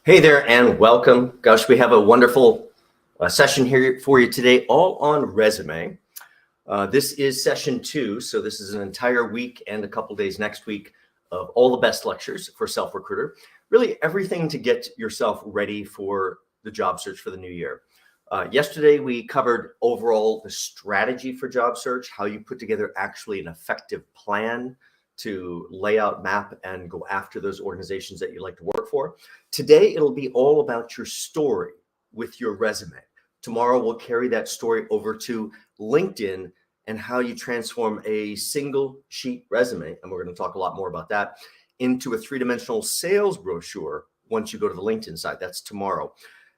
Hey there and welcome. Gosh, we have a wonderful session here for you today, all on resume. This is session 2, so this is an entire week and a couple days next week of all the best lectures for SelfRecruiter. Really everything to get yourself ready for the job search for the new year. Yesterday, we covered overall the strategy for job search, how you put together actually an effective plan to lay out, map, and go after those organizations that you like to work for. Today, it'll be all about your story with your resume. Tomorrow, we'll carry that story over to LinkedIn and how you transform a single sheet resume, and we're going to talk a lot more about that, into a three-dimensional sales brochure once you go to the LinkedIn site. That's tomorrow.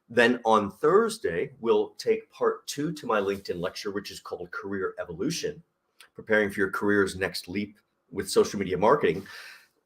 Then on Thursday, we'll take part 2 to my LinkedIn lecture, which is called Career Evolution, Preparing for Your Career's Next Leap with Social Media Marketing.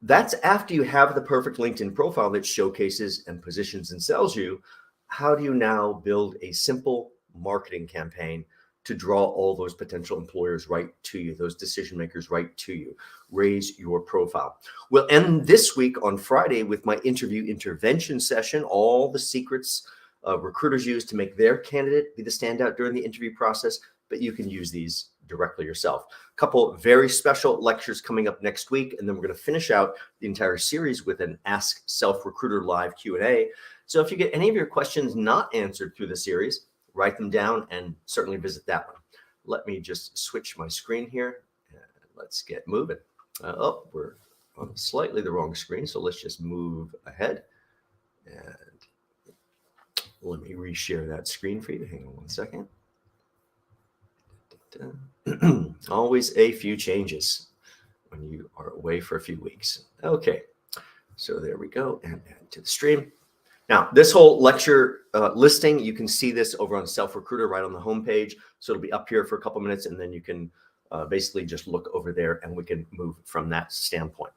That's after you have the perfect LinkedIn profile that showcases and positions and sells you. How do you now build a simple marketing campaign to draw all those potential employers right to you, those decision makers right to you? Raise your profile. We'll end this week on Friday with my interview intervention session, all the secrets recruiters use to make their candidate be the standout during the interview process, but you can use these directly yourself. A couple very special lectures coming up next week, and then we're going to finish out the entire series with an Ask SelfRecruiter live Q&A. So if you get any of your questions not answered through the series, write them down and certainly visit that one. Let me just switch my screen here and let's get moving. We're on slightly the wrong screen, so let's just move ahead. And let me reshare that screen for you. Hang on one second. Always a few changes when you are away for a few weeks. Okay, so there we go, and add to the stream. Now, this whole lecture listing, you can see this over on SelfRecruiter right on the homepage. So it'll be up here for a couple minutes, and then you can basically just look over there, and we can move from that standpoint.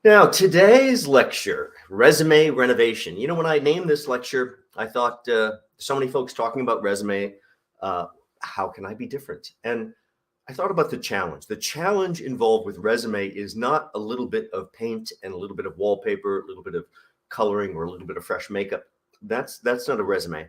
Now, today's lecture, Resume Renovation. You know, when I named this lecture, I thought so many folks talking about resume, how can I be different? And I thought about the challenge. The challenge involved with resume is not a little bit of paint and a little bit of wallpaper, a little bit of coloring, or a little bit of fresh makeup. That's not a resume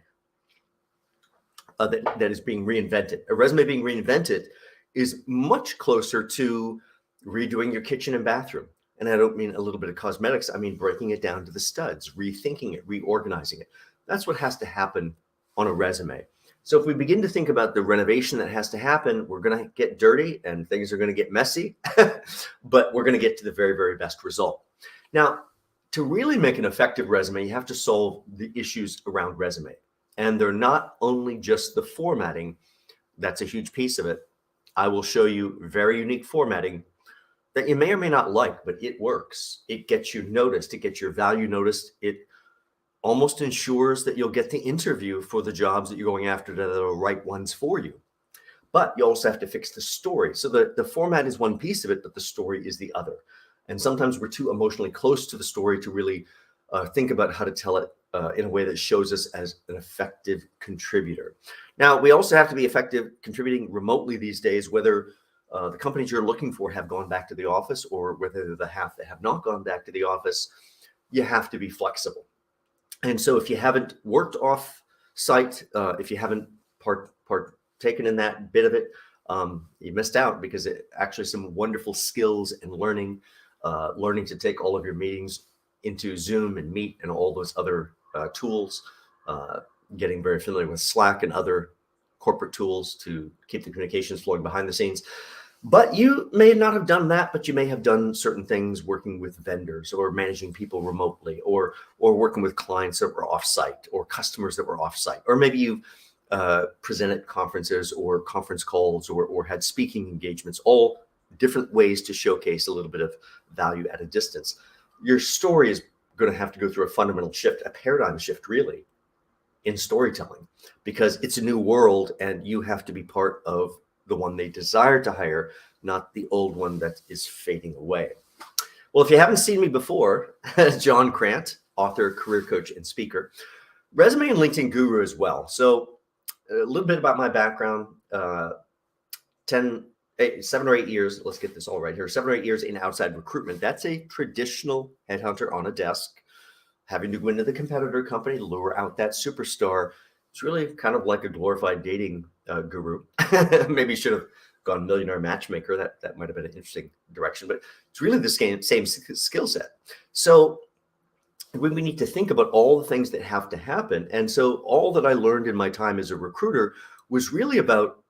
that is being reinvented. A resume being reinvented is much closer to redoing your kitchen and bathroom. And I don't mean a little bit of cosmetics. I mean breaking it down to the studs, rethinking it, reorganizing it. That's what has to happen on a resume. So if we begin to think about the renovation that has to happen, we're going to get dirty and things are going to get messy, but we're going to get to the very, very best result. Now, to really make an effective resume, you have to solve the issues around resume. And they're not only just the formatting. That's a huge piece of it. I will show you very unique formatting that you may or may not like, but it works. It gets you noticed. It gets your value noticed. It almost ensures that you'll get the interview for the jobs that you're going after that are the right ones for you. But you also have to fix the story. So the format is one piece of it, but the story is the other. And sometimes we're too emotionally close to the story to really think about how to tell it in a way that shows us as an effective contributor. Now, we also have to be effective contributing remotely these days, whether the companies you're looking for have gone back to the office or whether they're the half that have not gone back to the office. You have to be flexible. And so if you haven't worked off site, if you haven't partaken in that bit of it, you missed out, because it actually some wonderful skills and learning to take all of your meetings into Zoom and Meet and all those other tools, getting very familiar with Slack and other corporate tools to keep the communications flowing behind the scenes. But you may not have done that, but you may have done certain things working with vendors or managing people remotely, or working with clients that were offsite or customers that were offsite, or maybe you presented conferences or conference calls or had speaking engagements, all different ways to showcase a little bit of value at a distance. Your story is going to have to go through a fundamental shift, a paradigm shift, really, in storytelling, because it's a new world and you have to be part of the one they desire to hire, not the old one that is fading away. Well, if you haven't seen me before, John Crant, author, career coach, and speaker, resume and LinkedIn guru as well. So a little bit about my background, 7 or 8 years, let's get this all right here, 7 or 8 years in outside recruitment. That's a traditional headhunter on a desk, having to go into the competitor company, lure out that superstar. It's really kind of like a glorified dating guru. Maybe should have gone millionaire matchmaker. That might have been an interesting direction, but it's really the same skill set. So we need to think about all the things that have to happen. And so all that I learned in my time as a recruiter was really about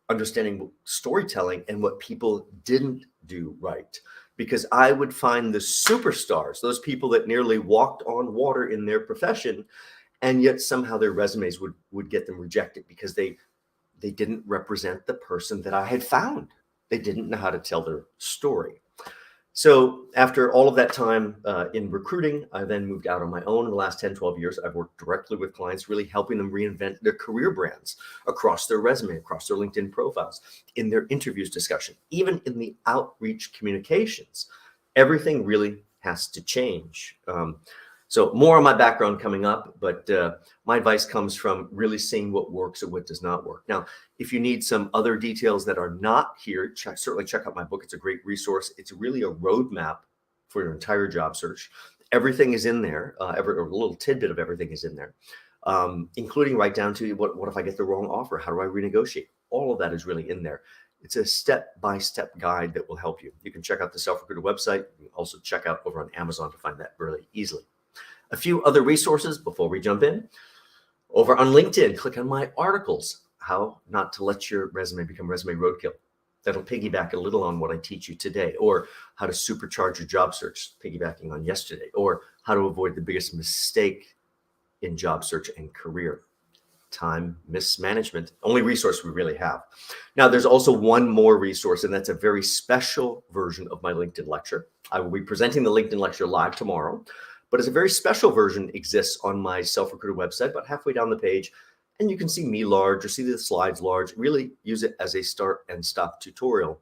understanding storytelling and what people didn't do right. Because I would find the superstars, those people that nearly walked on water in their profession, and yet somehow their resumes would get them rejected because they didn't represent the person that I had found. They didn't know how to tell their story. So after all of that time in recruiting, I then moved out on my own. In the last 10, 12 years, I've worked directly with clients, really helping them reinvent their career brands across their resume, across their LinkedIn profiles, in their interviews discussion, even in the outreach communications. Everything really has to change. So more on my background coming up, but my advice comes from really seeing what works and what does not work. Now, if you need some other details that are not here, certainly check out my book. It's a great resource. It's really a roadmap for your entire job search. Everything is in there. A little tidbit of everything is in there, including right down to what if I get the wrong offer? How do I renegotiate? All of that is really in there. It's a step-by-step guide that will help you. You can check out the SelfRecruiter website. You can also check out over on Amazon to find that really easily. A few other resources before we jump in. Over on LinkedIn, click on my articles, how not to let your resume become resume roadkill. That'll piggyback a little on what I teach you today, or how to supercharge your job search, piggybacking on yesterday, or how to avoid the biggest mistake in job search and career. Time mismanagement, only resource we really have. Now, there's also one more resource, and that's a very special version of my LinkedIn lecture. I will be presenting the LinkedIn lecture live tomorrow. But as a very special version exists on my SelfRecruiter website, about halfway down the page, and you can see me large or see the slides large. Really use it as a start and stop tutorial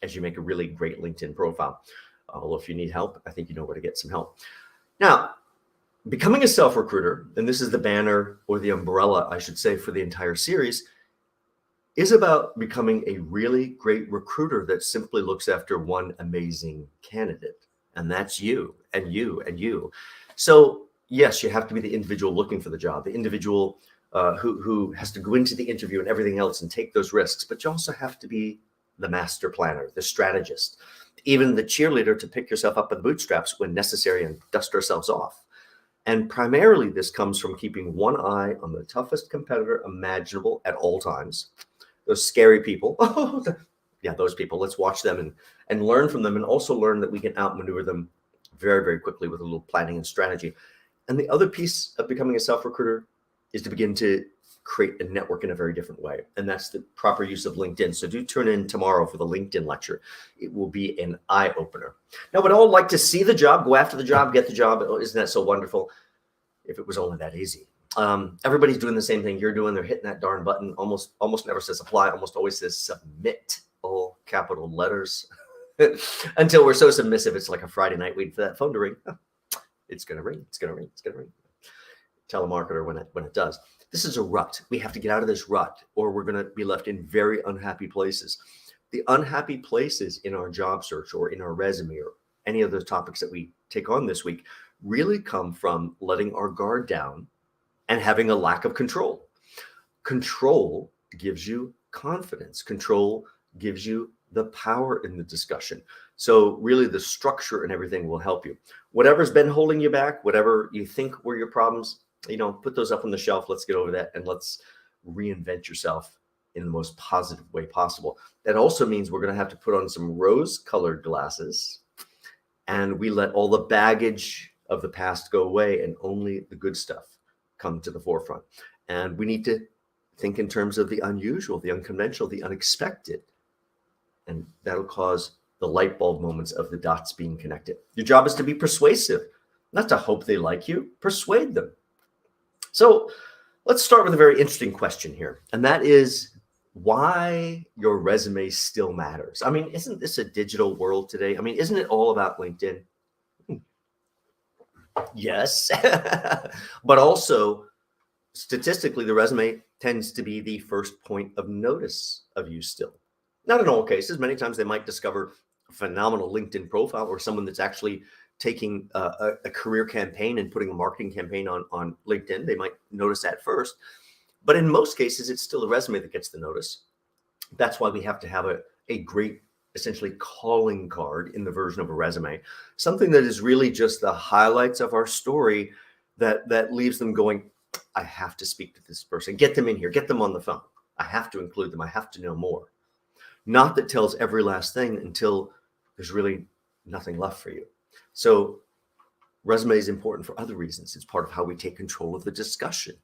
as you make a really great LinkedIn profile. Although if you need help, I think you know where to get some help. Now, becoming a self-recruiter, and this is the banner or the umbrella, I should say, for the entire series, is about becoming a really great recruiter that simply looks after one amazing candidate. And that's you and you and you. So yes, you have to be the individual looking for the job, the individual who has to go into the interview and everything else and take those risks. But you also have to be the master planner, the strategist, even the cheerleader to pick yourself up by the bootstraps when necessary and dust ourselves off. And primarily this comes from keeping one eye on the toughest competitor imaginable at all times. Those scary people. Yeah, those people. Let's watch them and learn from them, and also learn that we can outmaneuver them very, very quickly with a little planning and strategy. And the other piece of becoming a self-recruiter is to begin to create a network in a very different way. And that's the proper use of LinkedIn. So do tune in tomorrow for the LinkedIn lecture. It will be an eye-opener. Now, we'd all like to see the job, go after the job, get the job. Oh, isn't that so wonderful? If it was only that easy. Everybody's doing the same thing you're doing. They're hitting that darn button. Almost never says apply, almost always says submit. All capital letters until we're so submissive. It's like a Friday night waiting for that phone to ring. It's going to ring. It's going to ring. It's going to ring. Telemarketer when it does. This is a rut. We have to get out of this rut, or we're going to be left in very unhappy places. The unhappy places in our job search or in our resume or any of the topics that we take on this week really come from letting our guard down and having a lack of control. Control gives you confidence. Control gives you the power in the discussion. So really the structure and everything will help you. Whatever's been holding you back, whatever you think were your problems, put those up on the shelf. Let's get over that and let's reinvent yourself in the most positive way possible. That also means we're going to have to put on some rose-colored glasses, and we let all the baggage of the past go away and only the good stuff come to the forefront. And we need to think in terms of the unusual, the unconventional, the unexpected. And that'll cause the light bulb moments of the dots being connected. Your job is to be persuasive, not to hope they like you. Persuade them. So let's start with a very interesting question here. And that is why your resume still matters. I mean, isn't this a digital world today? I mean, isn't it all about LinkedIn? Yes. But also, statistically, the resume tends to be the first point of notice of you still. Not in all cases. Many times they might discover a phenomenal LinkedIn profile or someone that's actually taking a career campaign and putting a marketing campaign on LinkedIn. They might notice that first. But in most cases, it's still a resume that gets the notice. That's why we have to have a great, essentially, calling card in the version of a resume, something that is really just the highlights of our story that leaves them going, I have to speak to this person, get them in here, get them on the phone. I have to include them. I have to know more. Not that tells every last thing until there's really nothing left for you. So resume is important for other reasons. It's part of how we take control of the discussion.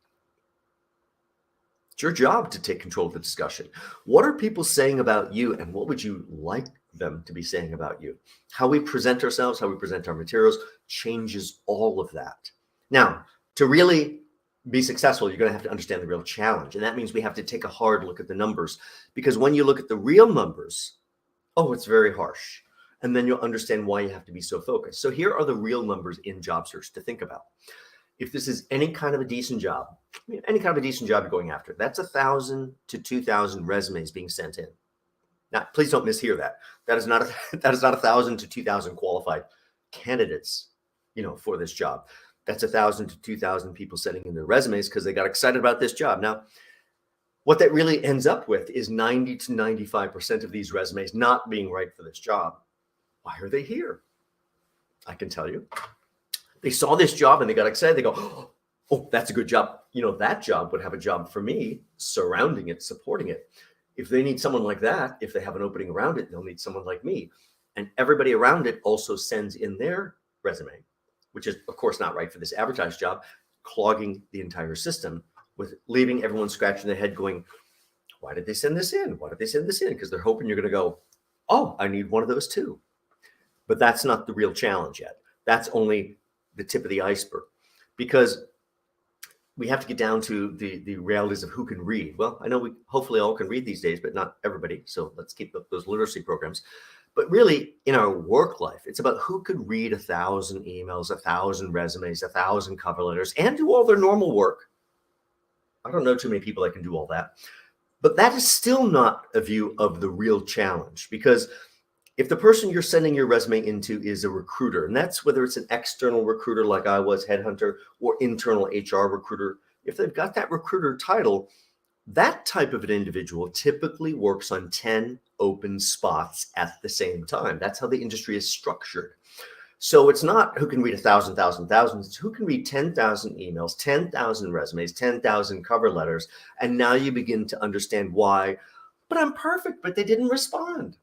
It's your job to take control of the discussion. What are people saying about you, and what would you like them to be saying about you? How we present ourselves, how we present our materials changes all of that. Now, to really be successful, you're going to have to understand the real challenge. And that means we have to take a hard look at the numbers, because when you look at the real numbers, oh, it's very harsh. And then you'll understand why you have to be so focused. So here are the real numbers in job search to think about. If this is any kind of a decent job, any kind of a decent job you're going after, that's 1,000 to 2,000 resumes being sent in. Now, please don't mishear that. That is not 1,000 to 2,000 qualified candidates, for this job. That's 1,000 to 2,000 people sending in their resumes because they got excited about this job. Now, what that really ends up with is 90 to 95% of these resumes not being right for this job. Why are they here? I can tell you. They saw this job and they got excited. They go, oh, that's a good job. That job would have a job for me surrounding it, supporting it. If they need someone like that, if they have an opening around it, they'll need someone like me. And everybody around it also sends in their resume, which is, of course, not right for this advertised job, clogging the entire system, with leaving everyone scratching their head going, why did they send this in? Why did they send this in? Because they're hoping you're going to go, oh, I need one of those too. But that's not the real challenge yet. That's only the tip of the iceberg, because we have to get down to the realities of who can read. Well, I know we hopefully all can read these days, but not everybody. So let's keep up those literacy programs. But really, in our work life, it's about who could read 1,000 emails, 1,000 resumes, 1,000 cover letters, and do all their normal work. I don't know too many people that can do all that. But that is still not a view of the real challenge, because if the person you're sending your resume into is a recruiter, and that's whether it's an external recruiter like I was, headhunter, or internal HR recruiter, if they've got that recruiter title, that type of an individual typically works on 10 open spots at the same time. That's how the industry is structured. So it's not who can read 1,000, it's who can read 10,000 emails, 10,000 resumes, 10,000 cover letters. And now you begin to understand why, but I'm perfect, but they didn't respond.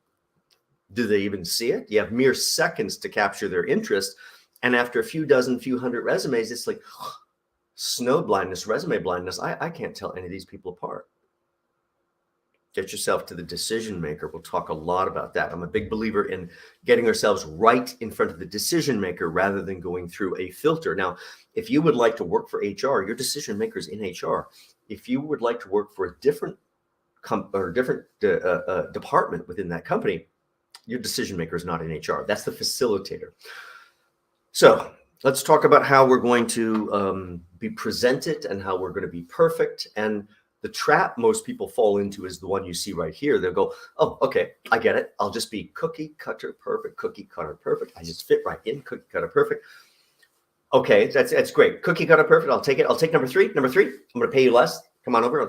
Do they even see it? You have mere seconds to capture their interest. And after a few hundred resumes, it's like snow blindness, resume blindness. I can't tell any of these people apart. Get yourself to the decision maker. We'll talk a lot about that. I'm a big believer in getting ourselves right in front of the decision maker rather than going through a filter. Now, if you would like to work for HR, your decision maker is in HR. If you would like to work for a different department within that company, your decision maker is not in HR. That's the facilitator. So let's talk about how we're going to be presented and how we're going to be perfect. And the trap most people fall into is the one you see right here. They'll go, oh, okay, I get it. I'll just be cookie cutter perfect, cookie cutter perfect. I just fit right in, cookie cutter perfect. Okay, that's great. Cookie cutter perfect. I'll take it. I'll take number three. I'm going to pay you less. Come on over.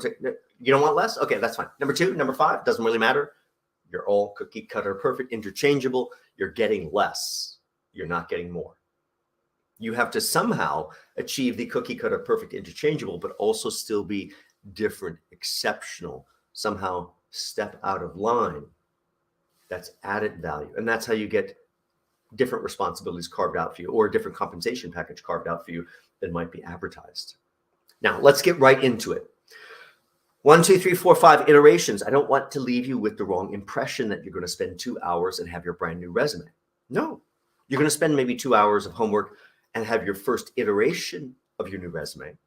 You don't want less? Okay, that's fine. Number 2, number 5, doesn't really matter. You're all cookie cutter perfect, interchangeable. You're getting less. You're not getting more. You have to somehow achieve the cookie cutter perfect, interchangeable, but also still be different, exceptional, somehow step out of line. That's added value. And that's how you get different responsibilities carved out for you, or a different compensation package carved out for you than might be advertised. Now, let's get right into it. 1, 2, 3, 4, 5 iterations. I don't want to leave you with the wrong impression that you're going to spend 2 hours and have your brand new resume. No, you're going to spend maybe 2 hours of homework and have your first iteration of your new resume.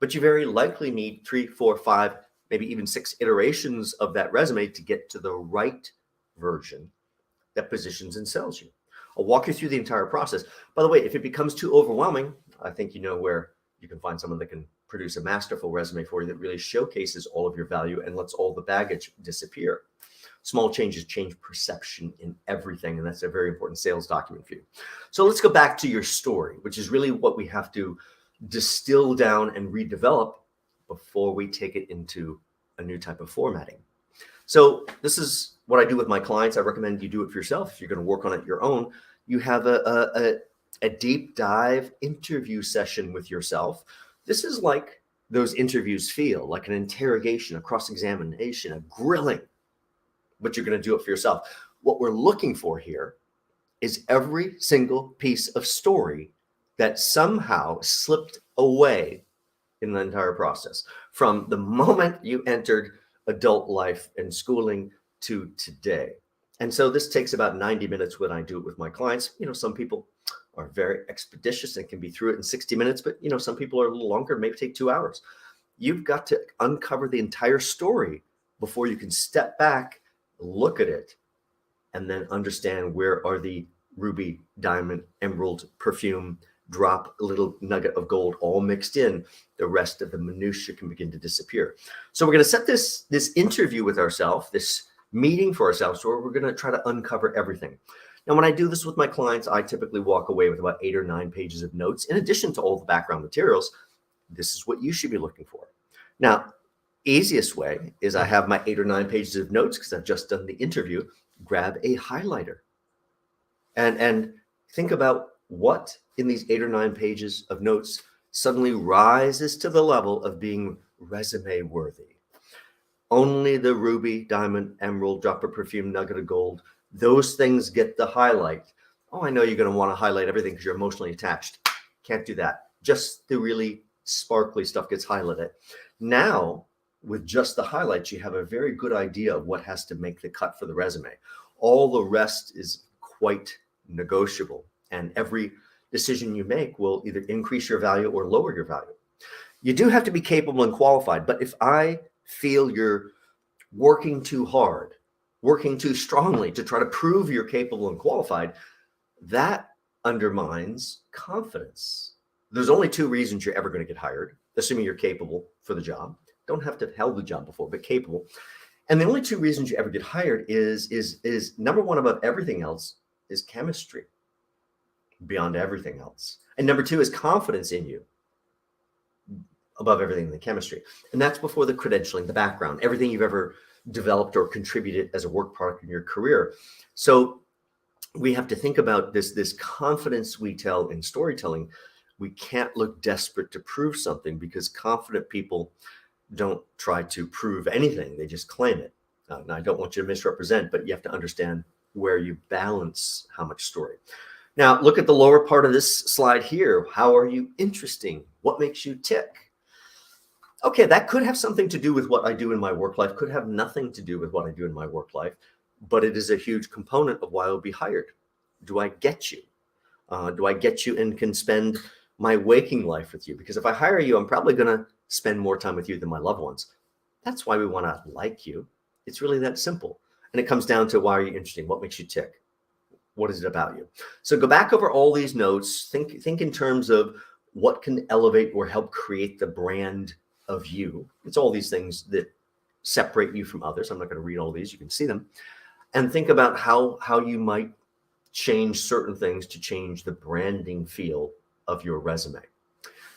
But you very likely need 3, 4, 5, maybe even 6 iterations of that resume to get to the right version that positions and sells you. I'll walk you through the entire process. By the way, if it becomes too overwhelming, I think you know where you can find someone that can produce a masterful resume for you that really showcases all of your value and lets all the baggage disappear. Small changes change perception in everything, and that's a very important sales document for you. So let's go back to your story, which is really what we have to distill down and redevelop before we take it into a new type of formatting. So this is what I do with my clients. I recommend you do it for yourself. If you're going to work on it your own, you have a deep dive interview session with yourself. This is like those interviews feel, like an interrogation, a cross-examination, a grilling, but you're going to do it for yourself. What we're looking for here is every single piece of story that somehow slipped away in the entire process, from the moment you entered adult life and schooling to today. And so this takes about 90 minutes when I do it with my clients. Some people are very expeditious and can be through it in 60 minutes, but some people are a little longer, maybe take 2 hours. You've got to uncover the entire story before you can step back, look at it, and then understand where are the ruby, diamond, emerald, perfume, drop a little nugget of gold all mixed in. The rest of the minutia can begin to disappear. So we're going to set this interview with ourselves, this meeting for ourselves, where we're going to try to uncover everything. Now, when I do this with my clients, I typically walk away with about 8 or 9 pages of notes. In addition to all the background materials, this is what you should be looking for. Now, easiest way is I have my 8 or 9 pages of notes because I've just done the interview. Grab a highlighter and think about what in these 8 or 9 pages of notes suddenly rises to the level of being resume worthy. Only the ruby, diamond, emerald, drop of perfume, nugget of gold, those things get the highlight. Oh, I know you're going to want to highlight everything because you're emotionally attached. Can't do that. Just the really sparkly stuff gets highlighted. Now, with just the highlights, you have a very good idea of what has to make the cut for the resume. All the rest is quite negotiable, and every decision you make will either increase your value or lower your value. You do have to be capable and qualified, but if I feel you're working too hard, working too strongly to try to prove you're capable and qualified, that undermines confidence. There's only 2 reasons you're ever going to get hired, assuming you're capable for the job. Don't have to have held the job before, but capable. And the only 2 reasons you ever get hired is number one, above everything else, is chemistry, beyond everything else. And number 2 is confidence in you, above everything in the chemistry. And that's before the credentialing, the background, everything you've ever developed or contributed as a work product in your career. So we have to think about this confidence we tell in storytelling. We can't look desperate to prove something, because confident people don't try to prove anything. They just claim it. Now, I don't want you to misrepresent, but you have to understand where you balance how much story. Now, look at the lower part of this slide here. How are you interesting? What makes you tick? Okay, that could have something to do with what I do in my work life, could have nothing to do with what I do in my work life, but it is a huge component of why I'll be hired. Do I get you? Do I get you and can spend my waking life with you? Because if I hire you, I'm probably going to spend more time with you than my loved ones. That's why we want to like you. It's really that simple. And it comes down to, why are you interesting? What makes you tick? What is it about you? So go back over all these notes. Think in terms of what can elevate or help create the brand of you. It's all these things that separate you from others. I'm not going to read all these. You can see them. And think about how you might change certain things to change the branding feel of your resume.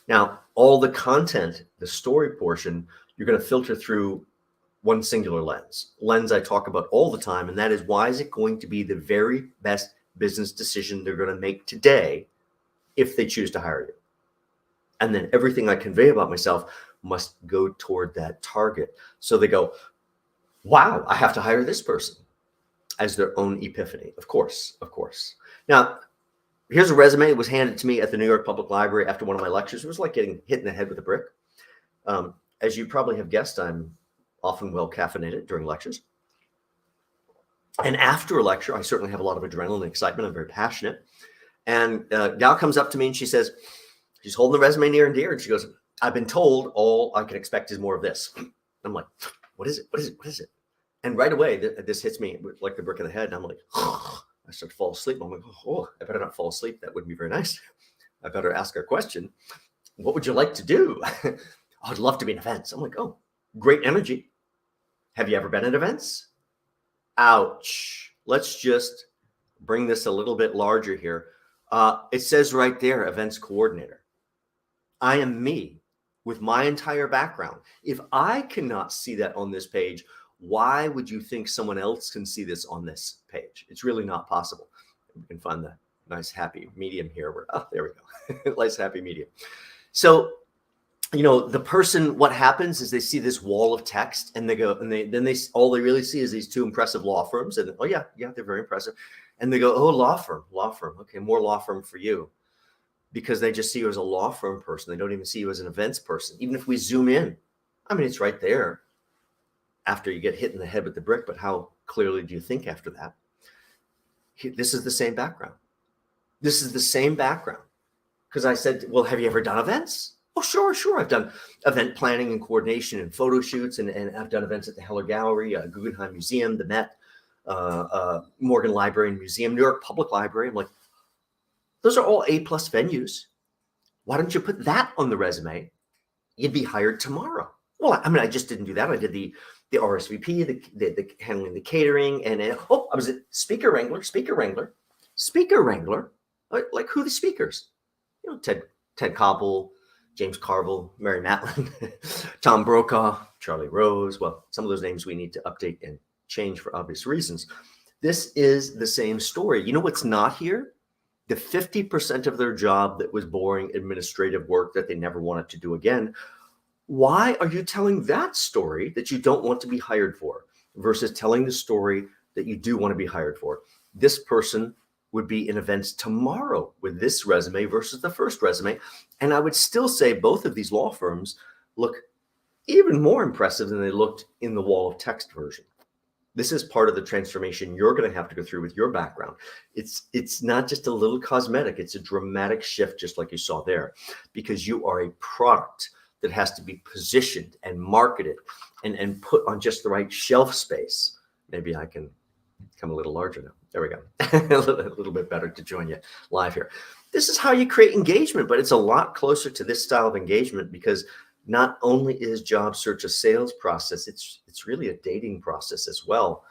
Now, all the content, the story portion, you're going to filter through one singular lens I talk about all the time, and that is, why is it going to be the very best business decision they're going to make today if they choose to hire you? And then everything I convey about myself must go toward that target. So they go, wow, I have to hire this person, as their own epiphany. Of course. Now, here's a resume. It was handed to me at the New York Public Library after one of my lectures. It was like getting hit in the head with a brick. As you probably have guessed, I'm often well caffeinated during lectures. And after a lecture, I certainly have a lot of adrenaline and excitement. I'm very passionate. And a gal comes up to me and she says, she's holding the resume near and dear, and she goes, I've been told all I can expect is more of this. I'm like, what is it? And right away, this hits me like the brick in the head. And I'm like, I start to fall asleep. I'm like, oh, I better not fall asleep. That wouldn't be very nice. I better ask her a question. What would you like to do? I'd love to be in events. I'm like, oh, great energy. Have you ever been at events? Ouch. Let's just bring this a little bit larger here. It says right there, events coordinator. I am me with my entire background. If I cannot see that on this page, why would you think someone else can see this on this page? It's really not possible. We can find the nice happy medium here. There we go. Nice happy medium. So, the person, what happens is they see this wall of text and they go, and then all they really see is these two impressive law firms. And oh yeah, they're very impressive. And they go, oh, law firm. Okay, more law firm for you. Because they just see you as a law firm person. They don't even see you as an events person. Even if we zoom in, it's right there after you get hit in the head with the brick. But how clearly do you think after that? This is the same background. This is the same background. Because I said, well, have you ever done events? Oh, sure. I've done event planning and coordination and photo shoots. And I've done events at the Heller Gallery, Guggenheim Museum, the Met, Morgan Library and Museum, New York Public Library. I'm like, those are all A+ venues. Why don't you put that on the resume? You'd be hired tomorrow. Well, I just didn't do that. I did the RSVP, the handling the catering, and I was a speaker wrangler. Like who are the speakers? Ted Koppel, James Carville, Mary Matlin, Tom Brokaw, Charlie Rose. Well, some of those names we need to update and change for obvious reasons. This is the same story. You know what's not here? The 50% of their job that was boring administrative work that they never wanted to do again. Why are you telling that story that you don't want to be hired for versus telling the story that you do want to be hired for? This person would be in events tomorrow with this resume versus the first resume. And I would still say both of these law firms look even more impressive than they looked in the wall of text version. This is part of the transformation you're going to have to go through with your background. It's not just a little cosmetic. It's a dramatic shift, just like you saw there, because you are a product that has to be positioned and marketed and put on just the right shelf space. Maybe I can come a little larger now. There we go. a little bit better to join you live here. This is how you create engagement, but it's a lot closer to this style of engagement because not only is job search a sales process, it's really a dating process as well,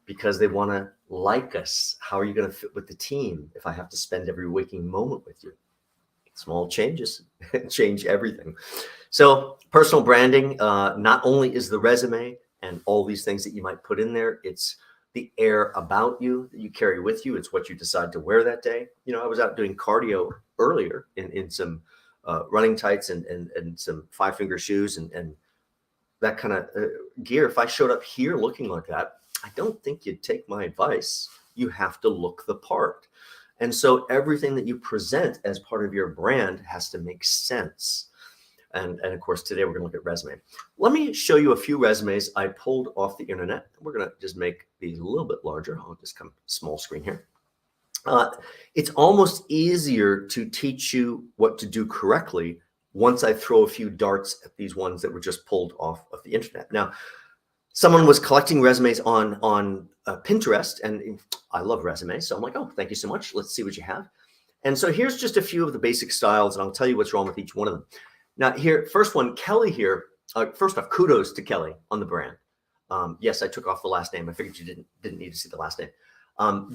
because they want to like us. How are you going to fit with the team if I have to spend every waking moment with you? Small changes change everything. So personal branding, not only is the resume and all these things that you might put in there, it's the air about you that you carry with you. It's what you decide to wear that day. I was out doing cardio earlier in some running tights and some 5-finger shoes and that kind of gear. If I showed up here looking like that, I don't think you'd take my advice. You have to look the part. And so everything that you present as part of your brand has to make sense. And of course, today we're going to look at resume. Let me show you a few resumes I pulled off the internet. We're going to just make these a little bit larger. I'll just come small screen here. It's almost easier to teach you what to do correctly once I throw a few darts at these ones that were just pulled off of the internet. Now, someone was collecting resumes on Pinterest, and I love resumes. So I'm like, oh, thank you so much. Let's see what you have. And so here's just a few of the basic styles, and I'll tell you what's wrong with each one of them. Now here, first one, Kelly here. First off, kudos to Kelly on the brand. Yes, I took off the last name. I figured you didn't need to see the last name.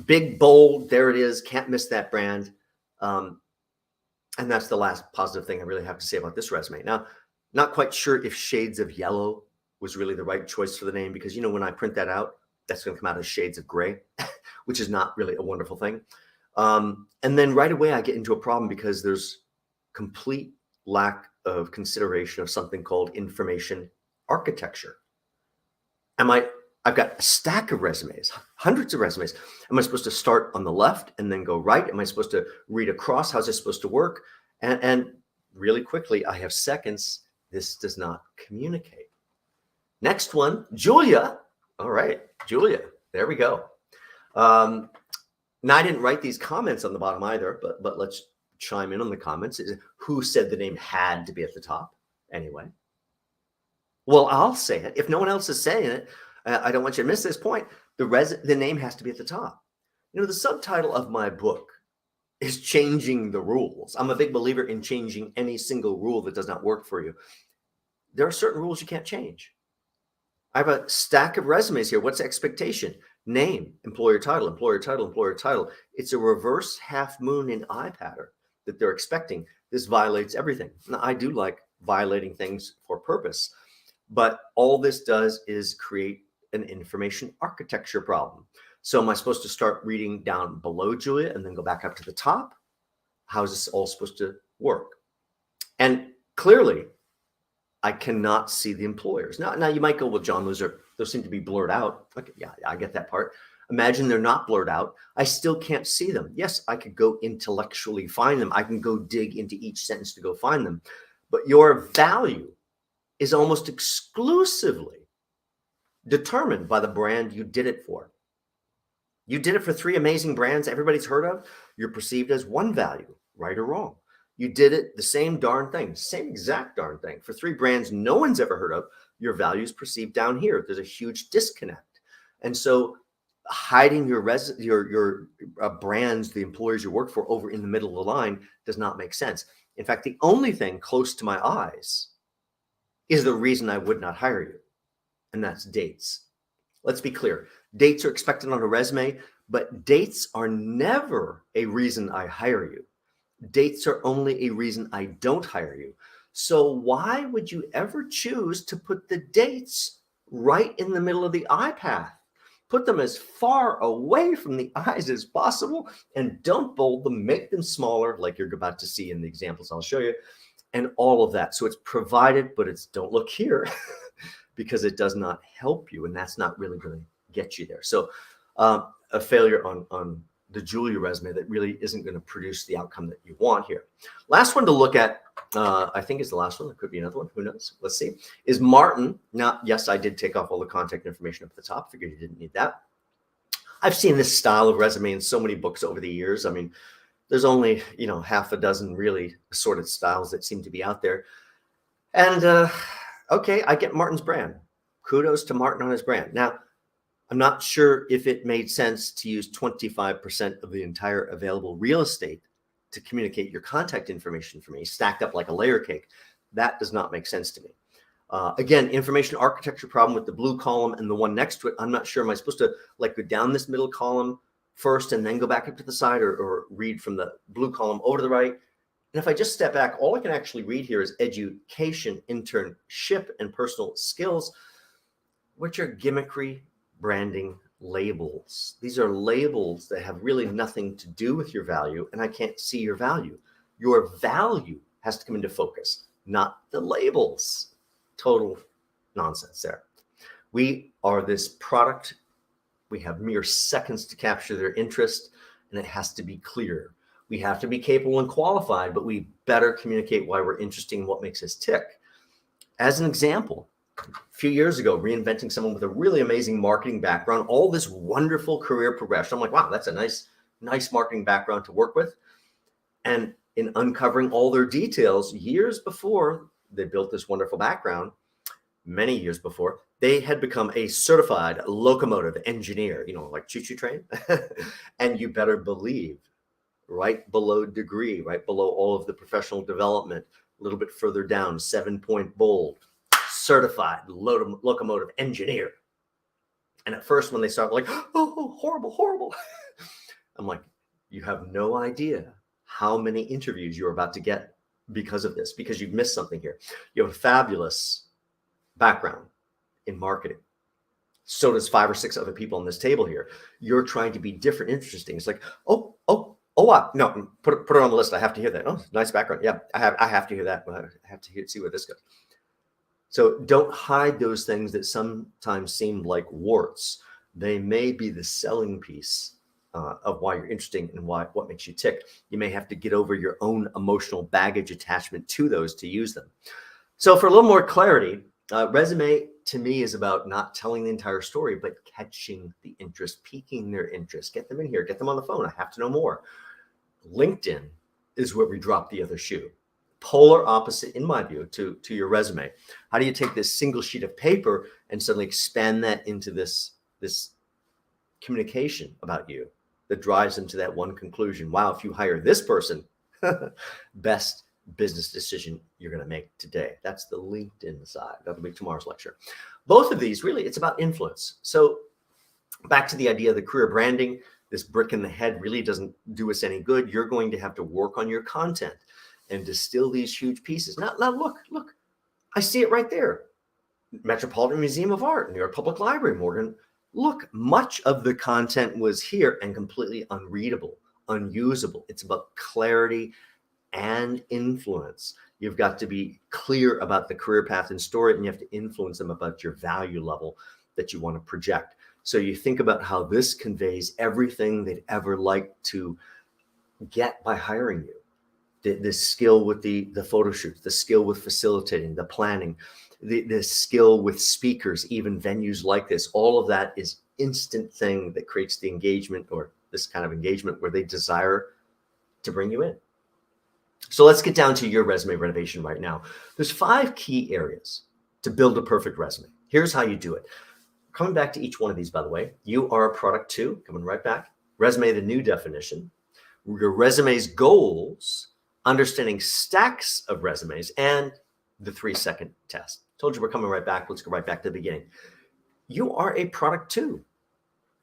Big, bold, there it is. Can't miss that brand. And that's the last positive thing I really have to say about this resume. Now, not quite sure if shades of yellow was really the right choice for the name, because when I print that out, that's going to come out as shades of gray, which is not really a wonderful thing. And then right away I get into a problem because there's complete lack of consideration of something called information architecture. I've got a stack of resumes, hundreds of resumes. Am I supposed to start on the left and then go right? Am I supposed to read across? How's this supposed to work? And really quickly, I have seconds. This does not communicate. Next one, Julia. All right, Julia, there we go. Now I didn't write these comments on the bottom either, but let's chime in on the comments. Who said the name had to be at the top anyway? Well, I'll say it. If no one else is saying it, I don't want you to miss this point. The name has to be at the top. The subtitle of my book is Changing the Rules. I'm a big believer in changing any single rule that does not work for you. There are certain rules you can't change. I have a stack of resumes here. What's the expectation? name, employer title, employer title, employer title. It's a reverse half moon in eye pattern that they're expecting. This violates everything. Now, I do like violating things for purpose, but all this does is create an information architecture problem. So am I supposed to start reading down below Julia and then go back up to the top? How is this all supposed to work? And clearly, I cannot see the employers. Now you might go, well, John, those seem to be blurred out. Okay, yeah, I get that part. Imagine they're not blurred out. I still can't see them. Yes, I could go intellectually find them. I can go dig into each sentence to go find them. But your value is almost exclusively determined by the brand you did it for. You did it for 3 amazing brands everybody's heard of. You're perceived as one value, right or wrong. You did it the same darn thing, same exact darn thing for 3 brands no one's ever heard of. Your value is perceived down here. There's a huge disconnect. And so hiding your brands, the employers you work for, over in the middle of the line does not make sense. In fact, the only thing close to my eyes is the reason I would not hire you, and that's dates. Let's be clear. Dates are expected on a resume, but dates are never a reason I hire you. Dates are only a reason I don't hire you. So why would you ever choose to put the dates right in the middle of the eye path? Put them as far away from the eyes as possible, and don't bold them, make them smaller, like you're about to see in the examples I'll show you, and all of that. So it's provided, but it's don't look here because it does not help you, and that's not really going to get you there. So a failure on the Julia resume that really isn't going to produce the outcome that you want here. Last one to look at, I think is the last one. There could be another one. Who knows? Let's see. Is Martin. Now, yes, I did take off all the contact information up at the top. Figured you didn't need that. I've seen this style of resume in so many books over the years. I mean, there's only, half a dozen really assorted styles that seem to be out there. And okay, I get Martin's brand. Kudos to Martin on his brand. Now, I'm not sure if it made sense to use 25% of the entire available real estate to communicate your contact information for me, stacked up like a layer cake. That does not make sense to me. Again, information architecture problem with the blue column and the one next to it. I'm not sure. Am I supposed to go down this middle column first and then go back up to the side, or read from the blue column over to the right? And if I just step back, all I can actually read here is education, internship, and personal skills, which are gimmickry branding labels. These are labels that have really nothing to do with your value, and I can't see your value. Your value has to come into focus, not the labels. Total nonsense there. We are this product. We have mere seconds to capture their interest, and it has to be clear. We have to be capable and qualified, but we better communicate why we're interesting and what makes us tick. As an example, a few years ago, reinventing someone with a really amazing marketing background, all this wonderful career progression. I'm like, wow, that's a nice marketing background to work with. And in uncovering all their details, years before they built this wonderful background, many years before, they had become a certified locomotive engineer, like choo-choo train. And you better believe, right below degree, right below all of the professional development, a little bit further down, 7-point bold, certified locomotive engineer. And at first when they start like, oh, horrible. I'm like, you have no idea how many interviews you're about to get because of this, because you've missed something here. You have a fabulous background in marketing. So does 5 or 6 other people on this table here. You're trying to be different, interesting. It's like, no, put it on the list. I have to hear that. Oh, nice background. Yeah, I have to hear that. I have to see where this goes. So don't hide those things that sometimes seem like warts. They may be the selling piece of why you're interesting and what makes you tick. You may have to get over your own emotional baggage attachment to those to use them. So for a little more clarity, resume to me is about not telling the entire story, but catching the interest, piquing their interest. Get them in here, get them on the phone. I have to know more. LinkedIn is where we drop the other shoe. Polar opposite, in my view, to your resume. How do you take this single sheet of paper and suddenly expand that into this communication about you that drives them to that one conclusion? Wow, if you hire this person, best business decision you're going to make today. That's the LinkedIn side. That'll be tomorrow's lecture. Both of these, really, it's about influence. So Back to the idea of the career branding, this brick in the head really doesn't do us any good. You're going to have to work on your content and distill these huge pieces. Now look, I see it right there. Metropolitan Museum of Art, New York Public Library, Morgan. Look, much of the content was here and completely unreadable, unusable. It's about clarity and influence. You've got to be clear about the career path and story, and you have to influence them about your value level that you want to project. So you think about how this conveys everything they'd ever like to get by hiring you. The skill with the photo shoots, the skill with facilitating, the planning, the skill with speakers, even venues like this. All of that is instant thing that creates the engagement, or this kind of engagement where they desire to bring you in. So let's get down to your resume renovation right now. There's 5 key areas to build a perfect resume. Here's how you do it. Coming back to each one of these, by the way, you are a product 2, coming right back. Resume, the new definition. Your resume's goals, understanding stacks of resumes, and the 3-second test. Told you we're coming right back. Let's go right back to the beginning. You are a product 2.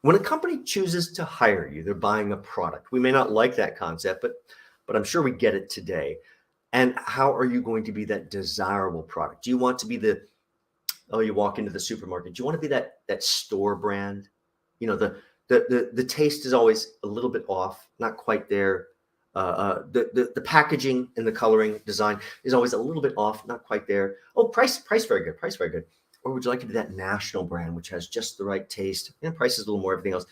When a company chooses to hire you, they're buying a product. We may not like that concept, but I'm sure we get it today. And how are you going to be that desirable product? Do you want to be you walk into the supermarket, do you want to be that store brand? You know, the taste is always a little bit off, not quite there. The packaging and the coloring design is always a little bit off, not quite there. Oh, price very good. Or would you like to be that national brand, which has just the right taste and price is a little more everything else?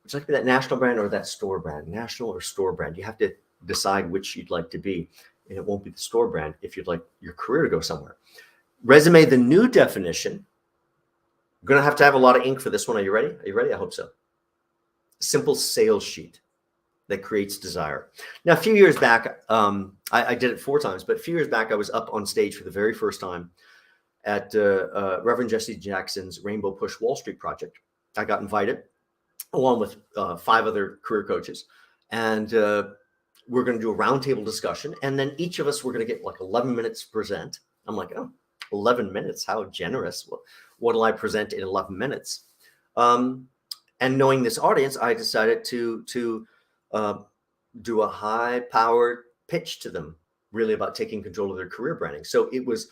Would you like to be that national brand or that store brand? National or store brand? You have to decide which you'd like to be, and it won't be the store brand if you'd like your career to go somewhere. Resume, the new definition. I'm going to have a lot of ink for this one. Are you ready? Are you ready? I hope so. Simple sales sheet that creates desire. Now, a few years back, I did it 4 times, but a few years back, I was up on stage for the very first time at Reverend Jesse Jackson's Rainbow Push Wall Street project. I got invited along with 5 other career coaches, and we're going to do a roundtable discussion, and then each of us were going to get like 11 minutes to present. I'm like, oh, 11 minutes, how generous. What will I present in 11 minutes? And knowing this audience, I decided to do a high-powered pitch to them, really about taking control of their career branding. So it was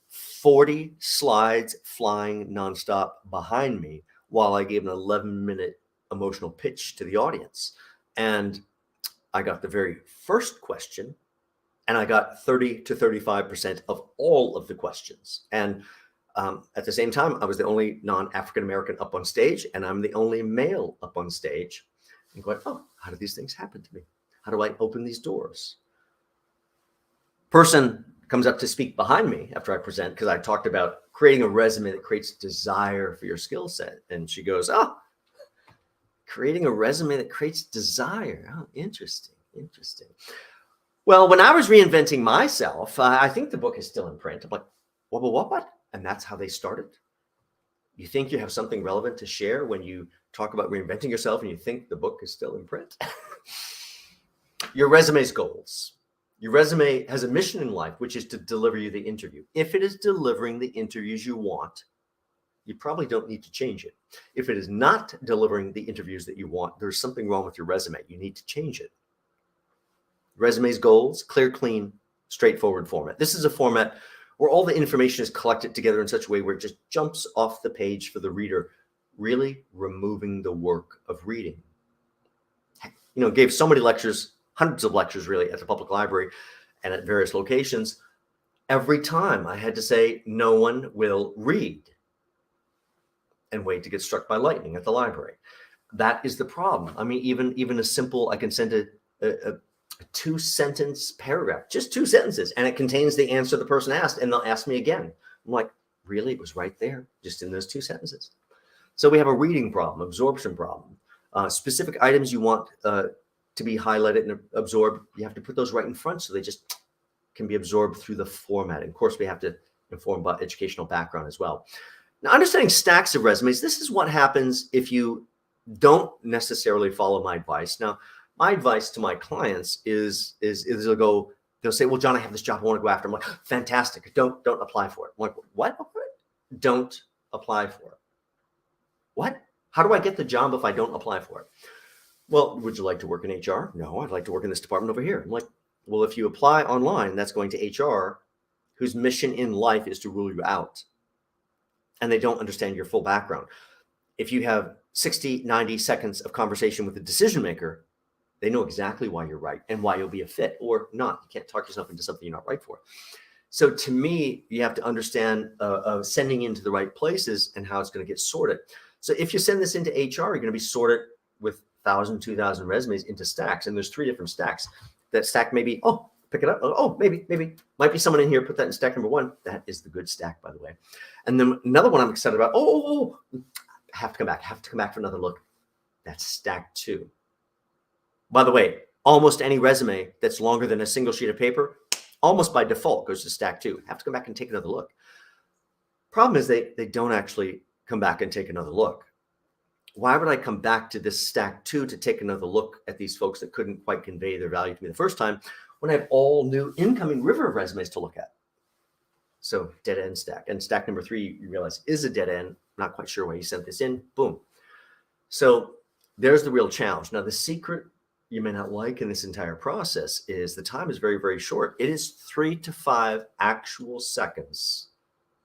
40 slides flying nonstop behind me while I gave an 11-minute emotional pitch to the audience. And I got the very first question, and I got 30 to 35% of all of the questions. And at the same time, I was the only non-African American up on stage, and I'm the only male up on stage. And going, oh, how do these things happen to me? How do I open these doors? Person comes up to speak behind me after I present, because I talked about creating a resume that creates desire for your skill set. And she goes, oh, creating a resume that creates desire. Oh, interesting. Well, when I was reinventing myself, I think the book is still in print. I'm like, what? And that's how they started. You think you have something relevant to share when you talk about reinventing yourself and you think the book is still in print? Your resume's goals. Your resume has a mission in life, which is to deliver you the interview. If it is delivering the interviews you want, you probably don't need to change it. If it is not delivering the interviews that you want, there's something wrong with your resume. You need to change it. Resume's goals, clear, clean, straightforward format. This is a format where all the information is collected together in such a way where it just jumps off the page for the reader, really removing the work of reading. You know, gave so many lectures, hundreds of lectures really at the public library and at various locations. Every time I had to say, no one will read, and wait to get struck by lightning at the library. That is the problem. I mean, even a simple, I can send a 2-sentence paragraph, just 2 sentences, and it contains the answer the person asked, and they'll ask me again. I'm like, really? It was right there, just in those 2 sentences. So we have a reading problem, absorption problem. Specific items you want to be highlighted and absorbed, you have to put those right in front so they just can be absorbed through the format. And of course, we have to inform about educational background as well. Now, understanding stacks of resumes, this is what happens if you don't necessarily follow my advice. Now, my advice to my clients is they'll say, well, John, I have this job I want to go after. I'm like, fantastic. Don't apply for it. I'm like, what? Don't apply for it. What? How do I get the job if I don't apply for it? Well, would you like to work in HR? No, I'd like to work in this department over here. I'm like, well, if you apply online, that's going to HR, whose mission in life is to rule you out. And they don't understand your full background. If you have 60, 90 seconds of conversation with the decision maker, they know exactly why you're right and why you'll be a fit or not. You can't talk yourself into something you're not right for. So to me, you have to understand sending into the right places and how it's going to get sorted. So if you send this into HR, you're going to be sorted with 1,000, 2,000 resumes into stacks. And there's 3 different stacks. That stack may be, oh, pick it up. Oh, maybe. Might be someone in here, put that in stack number 1. That is the good stack, by the way. And then another one I'm excited about. Oh, have to come back for another look. That's stack 2. By the way, almost any resume that's longer than a single sheet of paper, almost by default goes to stack 2. Have to come back and take another look. Problem is they don't actually come back and take another look. Why would I come back to this stack 2 to take another look at these folks that couldn't quite convey their value to me the first time when I have all new incoming river of resumes to look at? So dead end stack. And stack number 3, you realize is a dead end. Not quite sure why you sent this in. Boom. So there's the real challenge. Now, the secret you may not like in this entire process is the time is very, very short. It is 3 to 5 actual seconds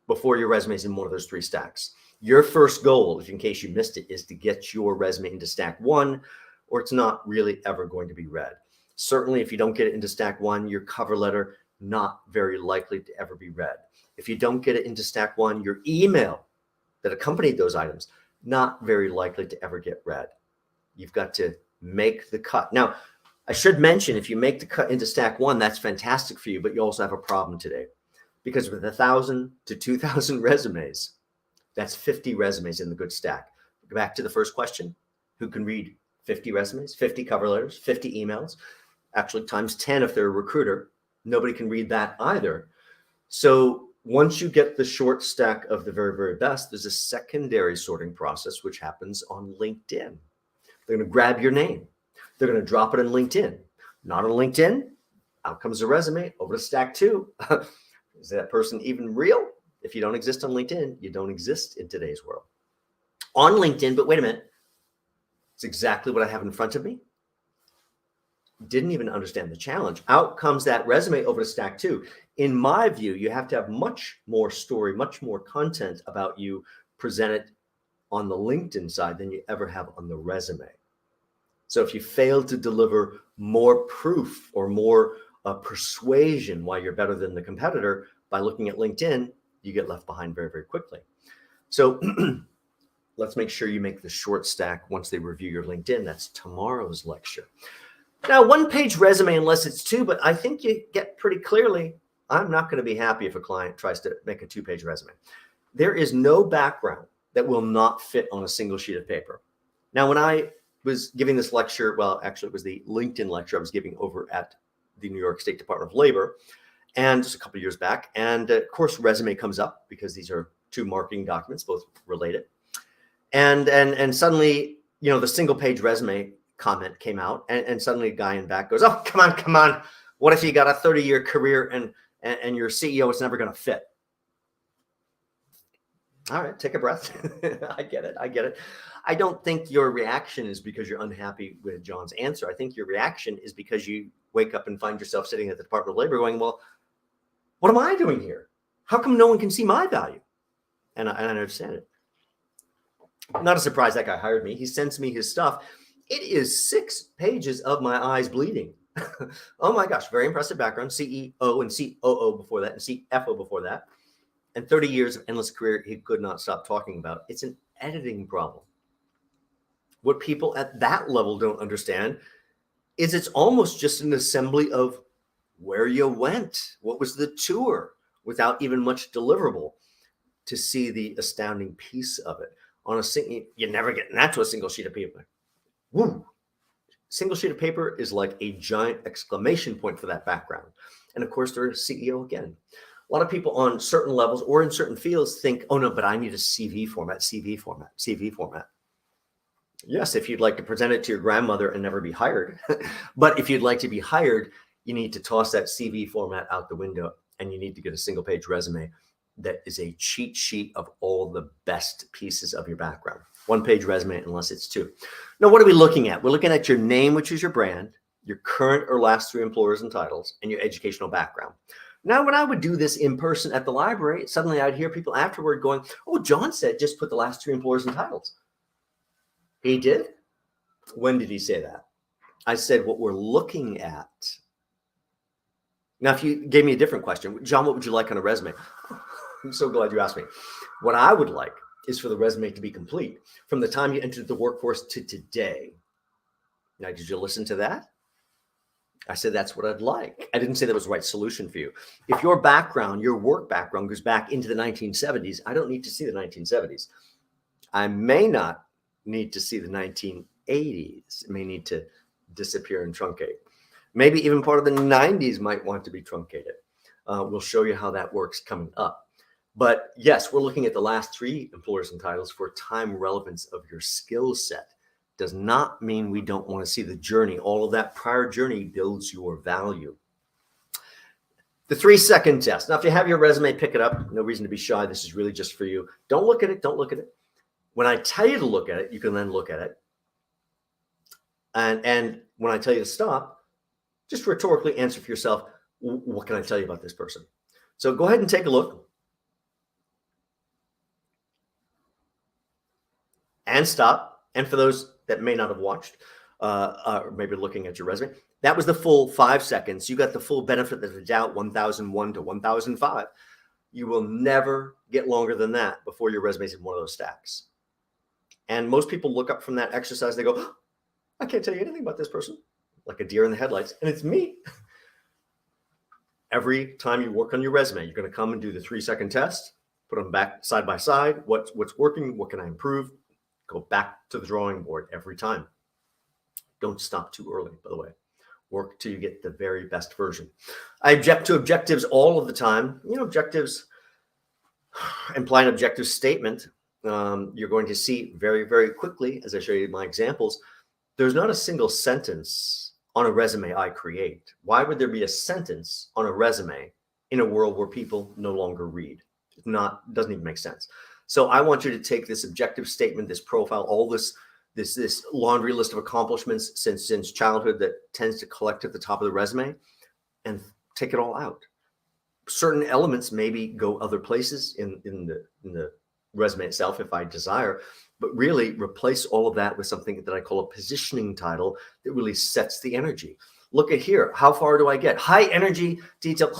before your resume is in one of those 3 stacks. Your first goal, if in case you missed it, is to get your resume into stack 1, or it's not really ever going to be read. Certainly, if you don't get it into stack 1, your cover letter, not very likely to ever be read. If you don't get it into stack 1, your email that accompanied those items, not very likely to ever get read. You've got to make the cut. Now, I should mention, if you make the cut into stack 1, that's fantastic for you, but you also have a problem today. Because with 1,000 to 2,000 resumes, that's 50 resumes in the good stack. Go back to the first question. Who can read 50 resumes, 50 cover letters, 50 emails? Actually, times 10 if they're a recruiter. Nobody can read that either. So once you get the short stack of the very, very best, there's a secondary sorting process, which happens on LinkedIn. They're going to grab your name. They're going to drop it in LinkedIn. Not on LinkedIn. Out comes a resume over to stack 2. Is that person even real? If you don't exist on LinkedIn, you don't exist in today's world. On LinkedIn, but wait a minute. It's exactly what I have in front of me. Didn't even understand the challenge. Out comes that resume over to stack 2. In my view, you have to have much more story, much more content about you presented on the LinkedIn side than you ever have on the resume. So if you fail to deliver more proof or more persuasion why you're better than the competitor by looking at LinkedIn, you get left behind very, very quickly. So let's make sure you make the short stack once they review your LinkedIn. That's tomorrow's lecture. Now, 1-page resume, unless it's 2, but I think you get pretty clearly, I'm not going to be happy if a client tries to make a 2-page resume. There is no background that will not fit on a single sheet of paper. Now, when I was giving this lecture, well, actually it was the LinkedIn lecture I was giving over at the New York State Department of Labor, and just a couple of years back. And of course, resume comes up because these are 2 marketing documents, both related. And suddenly, the single page resume comment came out, and suddenly a guy in back goes, oh, come on. What if you got a 30-year career and your CEO is never going to fit? All right, take a breath. I get it. I don't think your reaction is because you're unhappy with John's answer. I think your reaction is because you wake up and find yourself sitting at the Department of Labor going, well, what am I doing here? How come no one can see my value? And I understand it. Not a surprise that guy hired me. He sends me his stuff. It is 6 pages of my eyes bleeding. Oh my gosh, very impressive background. CEO and COO before that and CFO before that. And 30 years of endless career he could not stop talking about. It's an editing problem. What people at that level don't understand is it's almost just an assembly of where you went, what was the tour, without even much deliverable to see the astounding piece of it. On you're never getting that to a single sheet of paper. Woo! Single sheet of paper is like a giant exclamation point for that background. And of course, they're a CEO again. A lot of people on certain levels or in certain fields think, oh no, but I need a CV format. Yes, if you'd like to present it to your grandmother and never be hired. But if you'd like to be hired, you need to toss that CV format out the window, and you need to get a single page resume that is a cheat sheet of all the best pieces of your background. One-page resume, unless it's two. Now, what are we looking at? We're looking at your name, which is your brand, your current or last 3 employers and titles, and your educational background. Now, when I would do this in person at the library, suddenly I'd hear people afterward going, oh, John said just put the last 3 employers and titles. He did? When did he say that? I said what we're looking at. Now, if you gave me a different question, John, what would you like on a resume? I'm so glad you asked me. What I would like is for the resume to be complete from the time you entered the workforce to today. Now, did you listen to that? I said, that's what I'd like. I didn't say that was the right solution for you. If your background, your work background goes back into the 1970s, I don't need to see the 1970s. I may not need to see the 1980s. It may need to disappear and truncate. Maybe even part of the 90s might want to be truncated. We'll show you how that works coming up. But yes, we're looking at the last 3 employers and titles for time relevance of your skill set. Does not mean we don't want to see the journey. All of that prior journey builds your value. The 3-second test. Now, if you have your resume, pick it up. No reason to be shy. This is really just for you. Don't look at it. Don't look at it. When I tell you to look at it, you can then look at it. And when I tell you to stop, just rhetorically answer for yourself, what can I tell you about this person? So go ahead and take a look. And stop. And for those that may not have watched, or maybe looking at your resume, that was the full 5 seconds. You got the full benefit of the doubt, 1001 to 1005. You will never get longer than that before your resume is in one of those stacks. And most people look up from that exercise. They go, oh, I can't tell you anything about this person, like a deer in the headlights. And it's me. Every time you work on your resume, you're going to come and do the 3-second test, put them back side by side. What's working? What can I improve? Go back to the drawing board every time. Don't stop too early, by the way. Work till you get the very best version. I object to objectives all of the time. You know, objectives imply an objective statement. You're going to see very, very quickly, as I show you my examples, there's not a single sentence on a resume I create. Why would there be a sentence on a resume in a world where people no longer read? Doesn't even make sense. So I want you to take this objective statement, this profile, all this laundry list of accomplishments since childhood that tends to collect at the top of the resume, and take it all out. Certain elements maybe go other places in the resume itself if I desire, but really replace all of that with something that I call a positioning title that really sets the energy. Look at here. How far do I get? High energy, detail,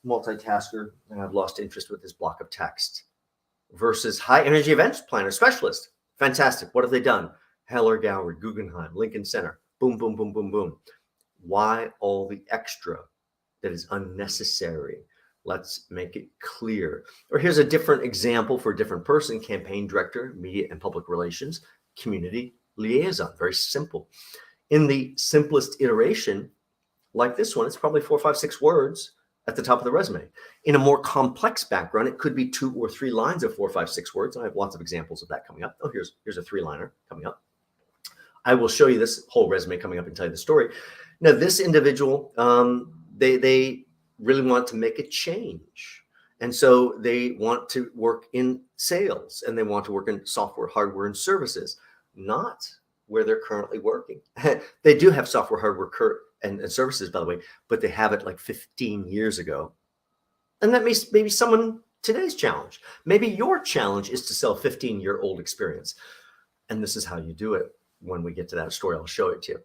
multitasker, and I've lost interest with this block of text. Versus high energy events planner specialist. Fantastic. What have they done? Heller Gallery, Guggenheim, Lincoln Center. Boom, boom, boom, boom, boom. Why all the extra that is unnecessary? Let's make it clear. Or here's a different example for a different person: campaign director, media and public relations, community liaison. Very simple. In the simplest iteration, like this one, it's probably 4, 5, 6 words at the top of the resume. In a more complex background, it could be 2 or 3 lines of 4, 5, 6 words. I have lots of examples of that coming up. Oh, here's a 3-liner coming up. I will show you this whole resume coming up and tell you the story. Now, this individual, they really want to make a change. And so they want to work in sales, and they want to work in software, hardware, and services, not where they're currently working. They do have software, hardware, and services, by the way, but they have it like 15 years ago. And that may be someone today's challenge. Maybe your challenge is to sell 15-year-old experience. And this is how you do it. When we get to that story, I'll show it to you.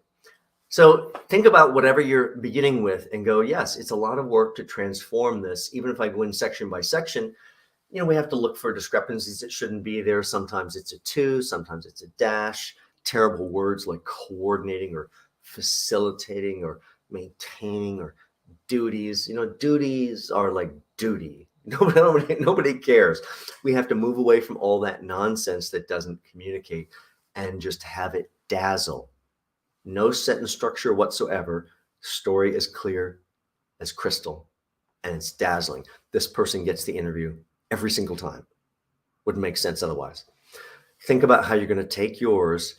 So think about whatever you're beginning with and go, yes, it's a lot of work to transform this. Even if I go in section by section, you know, we have to look for discrepancies that shouldn't be there. Sometimes it's a 2, sometimes it's a dash, terrible words like coordinating or facilitating or maintaining or duties. You know, duties are like duty. Nobody cares. We have to move away from all that nonsense that doesn't communicate and just have it dazzle. No sentence structure whatsoever. Story is clear as crystal, and it's dazzling. This person gets the interview every single time. Wouldn't make sense otherwise. Think about how you're going to take yours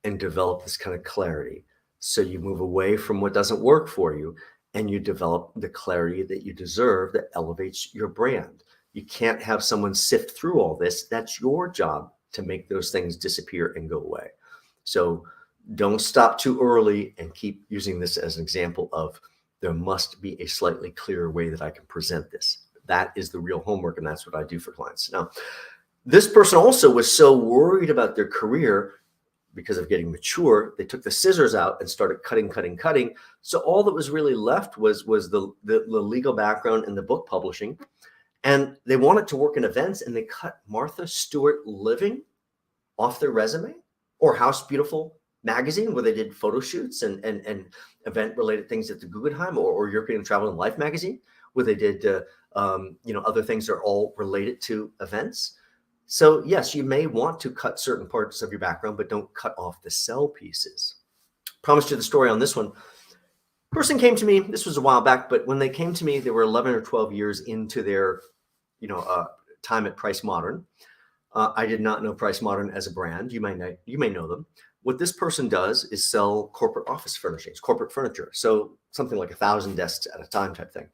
and develop this kind of clarity. So you move away from what doesn't work for you, and you develop the clarity that you deserve that elevates your brand. You can't have someone sift through all this. That's your job. to make those things disappear and go away. So don't stop too early, and keep using this as an example of there must be a slightly clearer way that I can present this. That is the real homework, and that's what I do for clients. Now, this person also was so worried about their career because of getting mature, they took the scissors out and started cutting. So all that was really left was the legal background and the book publishing. And they wanted to work in events, and they cut Martha Stewart Living off their resume, or House Beautiful magazine, where they did photo shoots and event related things at the Guggenheim, or European Travel and Life magazine, where they did other things that are all related to events. So yes, you may want to cut certain parts of your background, but don't cut off the sell pieces. Promised you the story on this one. Person came to me, this was a while back, but when they came to me, they were 11 or 12 years into their time at Price Modern. I did not know Price Modern as a brand. You may know them. What this person does is sell corporate office furnishings, corporate furniture. So something like 1,000 desks at a time type thing.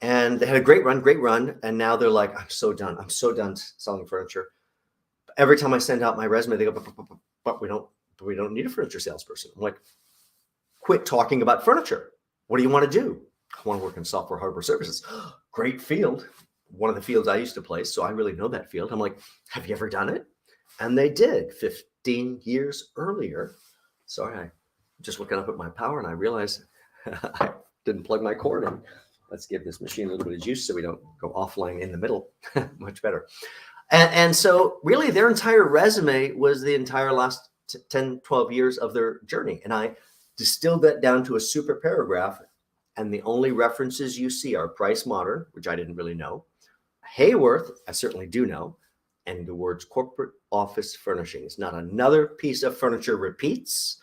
And they had a great run. And now they're like, I'm so done selling furniture. Every time I send out my resume, they go, but we don't need a furniture salesperson. I'm like, quit talking about furniture. What do you want to do? I want to work in software, hardware, services. Great field. One of the fields I used to play. So I really know that field. I'm like, have you ever done it? And they did 15 years earlier. Sorry, I'm just looking up at my power and I realized I didn't plug my cord in. Let's give this machine a little bit of juice so we don't go offline in the middle. Much better. And so really their entire resume was the entire last 10, 12 years of their journey. And I distilled that down to a super paragraph. And the only references you see are Price Modern, which I didn't really know, Hayworth, I certainly do know, and the words corporate office furnishings. Not another piece of furniture repeats.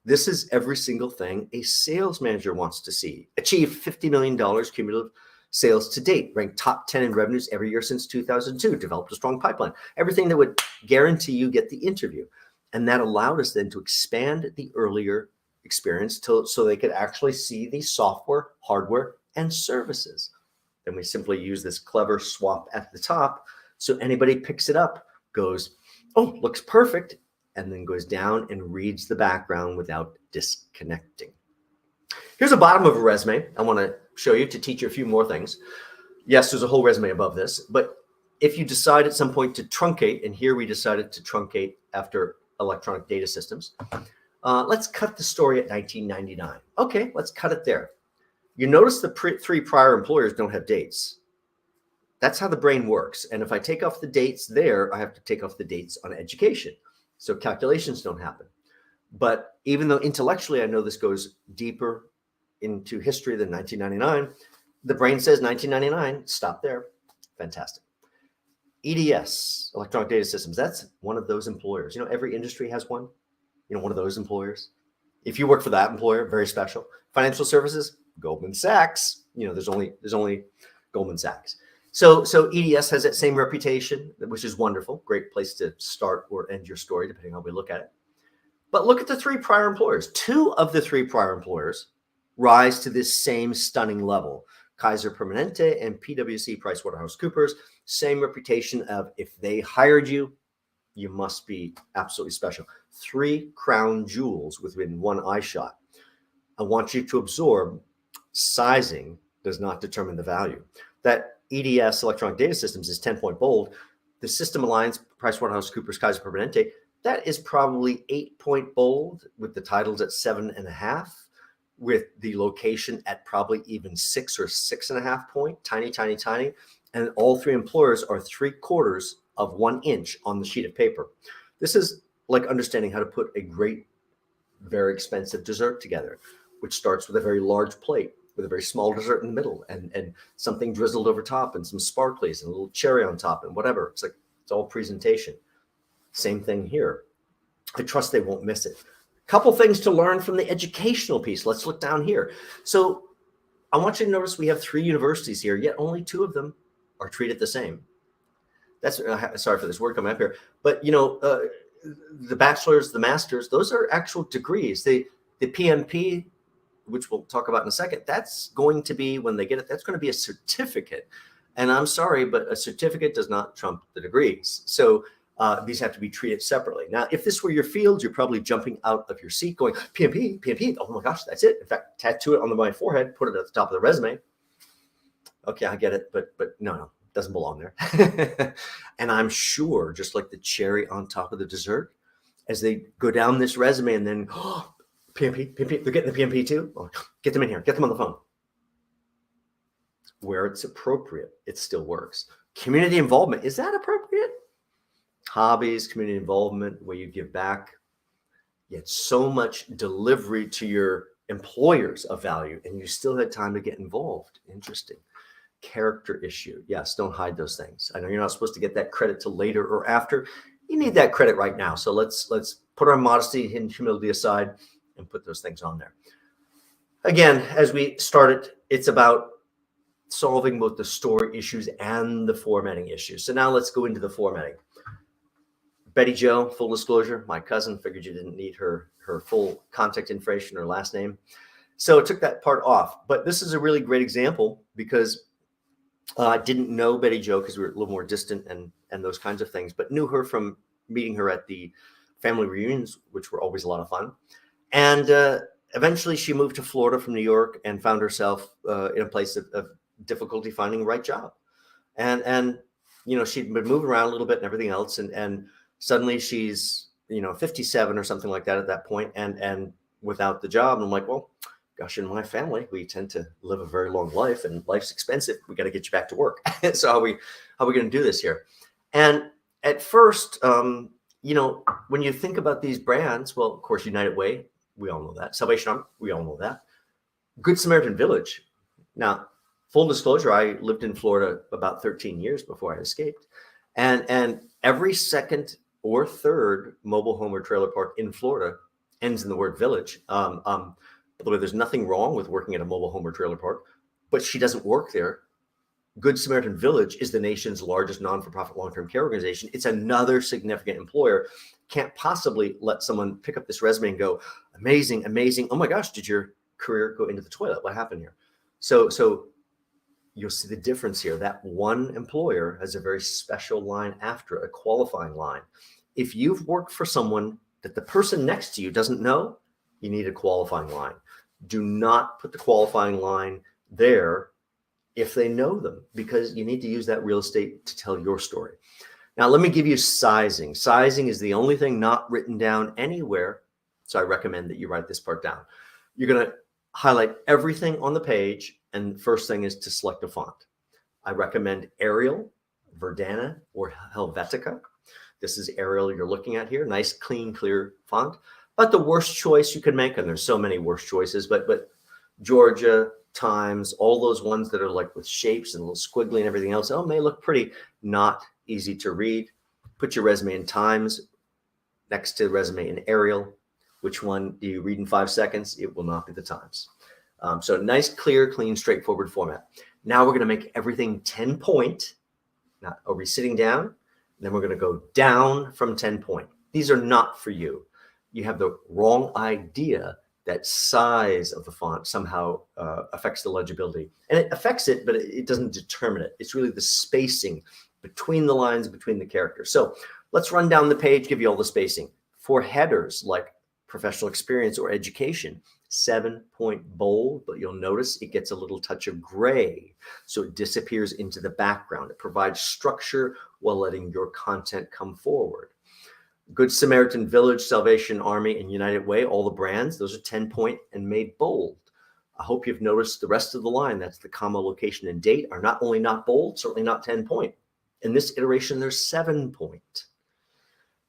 This is every single thing a sales manager wants to see. Achieve $50 million cumulative sales to date, ranked top 10 in revenues every year since 2002, developed a strong pipeline, everything that would guarantee you get the interview. And that allowed us then to expand the earlier experience so they could actually see the software, hardware, and services. Then we simply use this clever swap at the top. So anybody picks it up, goes, oh, looks perfect, and then goes down and reads the background without disconnecting. Here's a bottom of a resume I want to show you to teach you a few more things. Yes, there's a whole resume above this, but if you decide at some point to truncate, and here we decided to truncate after electronic data systems, let's cut the story at 1999. Okay, let's cut it there. You notice the three prior employers don't have dates. That's how the brain works. And if I take off the dates there, I have to take off the dates on education. So calculations don't happen. But even though intellectually I know this goes deeper into history than 1999, the brain says 1999, stop there. Fantastic. EDS, electronic data systems, that's one of those employers. Every industry has one, one of those employers. If you work for that employer, very special. Financial services, Goldman Sachs, there's only Goldman Sachs. So EDS has that same reputation, which is wonderful. Great place to start or end your story, depending on how we look at it. But look at the three prior employers. Two of the three prior employers rise to this same stunning level. Kaiser Permanente and PwC, PricewaterhouseCoopers, same reputation of if they hired you, you must be absolutely special. 3 crown jewels within one eye shot. I want you to absorb sizing does not determine the value. That EDS, electronic data systems, is 10-point bold. The System Alliance, PricewaterhouseCoopers, Kaiser Permanente, that is probably 8-point bold with the titles at 7.5, with the location at probably even 6 or 6.5 point, tiny. And all three employers are 3/4 of 1 inch on the sheet of paper. This is like understanding how to put a great, very expensive dessert together, which starts with a very large plate with a very small dessert in the middle and something drizzled over top and some sparklies and a little cherry on top and whatever. It's all presentation. Same thing here. I trust they won't miss it. Couple things to learn from the educational piece. Let's look down here. So I want you to notice we have 3 universities here, yet only 2 of them are treated the same. That's sorry for this word coming up here, but the bachelor's, the master's, those are actual degrees. The PMP, which we'll talk about in a second, that's going to be, when they get it, that's going to be a certificate. And I'm sorry, but a certificate does not trump the degrees. So These have to be treated separately. Now, if this were your field, you're probably jumping out of your seat going, PMP, PMP, oh my gosh, that's it. In fact, tattoo it on my forehead, put it at the top of the resume. Okay, I get it, but no, doesn't belong there. And I'm sure, just like the cherry on top of the dessert, as they go down this resume and then, oh, PMP, PMP, they're getting the PMP too? Oh, get them in here, get them on the phone. Where it's appropriate, it still works. Community involvement, is that appropriate? Hobbies, community involvement, where you give back. Yet so much delivery to your employers of value, and you still had time to get involved. Interesting. Character issue. Yes, don't hide those things. I know you're not supposed to get that credit till later or after. You need that credit right now. So let's put our modesty and humility aside and put those things on there. Again, as we started, it's about solving both the story issues and the formatting issues. So now let's go into the formatting. Betty Jo, full disclosure, my cousin, figured you didn't need her full contact information or last name. So it took that part off. But this is a really great example because I didn't know Betty Jo because we were a little more distant and those kinds of things, but knew her from meeting her at the family reunions, which were always a lot of fun. And eventually she moved to Florida from New York and found herself in a place of difficulty finding the right job. And you know, she'd been moving around a little bit and everything else. And suddenly she's, 57 or something like that at that point, and without the job. And I'm like, well, gosh, in my family, we tend to live a very long life and life's expensive. We got to get you back to work. So how are we going to do this here? And at first, when you think about these brands, well, of course, United Way, we all know that. Salvation Army, we all know that. Good Samaritan Village. Now, full disclosure, I lived in Florida about 13 years before I escaped. And every second or third mobile home or trailer park in Florida ends in the word village. By the way, there's nothing wrong with working at a mobile home or trailer park, but she doesn't work there. Good Samaritan Village is the nation's largest non-for-profit long-term care organization. It's another significant employer. Can't possibly let someone pick up this resume and go, amazing, amazing. Oh my gosh, did your career go into the toilet? What happened here? So you'll see the difference here. That one employer has a very special line after a qualifying line. If you've worked for someone that the person next to you doesn't know, you need a qualifying line. Do not put the qualifying line there if they know them, because you need to use that real estate to tell your story. Now, let me give you sizing. Sizing is the only thing not written down anywhere. So I recommend that you write this part down. You're going to highlight everything on the page. And the first thing is to select a font. I recommend Arial, Verdana, or Helvetica. This is Arial you're looking at here. Nice, clean, clear font. But the worst choice you can make, and there's so many worse choices, but Georgia, Times, all those ones that are like with shapes and a little squiggly and everything else, may look pretty, not easy to read. Put your resume in Times, next to the resume in Arial. Which one do you read in 5 seconds? It will not be the Times. So nice, clear, clean, straightforward format. Now we're going to make everything 10 point. Now, are we sitting down? Then we're going to go down from 10 point. These are not for you. You have the wrong idea that size of the font somehow affects the legibility. And it affects it, but it doesn't determine it. It's really the spacing between the lines, between the characters. So let's run down the page, give you all the spacing. For headers like professional experience or education, 7-point bold, but you'll notice it gets a little touch of gray. So it disappears into the background. It provides structure while letting your content come forward. Good Samaritan Village, Salvation Army, and United Way, all the brands, those are 10-point and made bold. I hope you've noticed the rest of the line, that's the comma, location, and date, are not only not bold, certainly not 10-point. In this iteration, they're 7-point.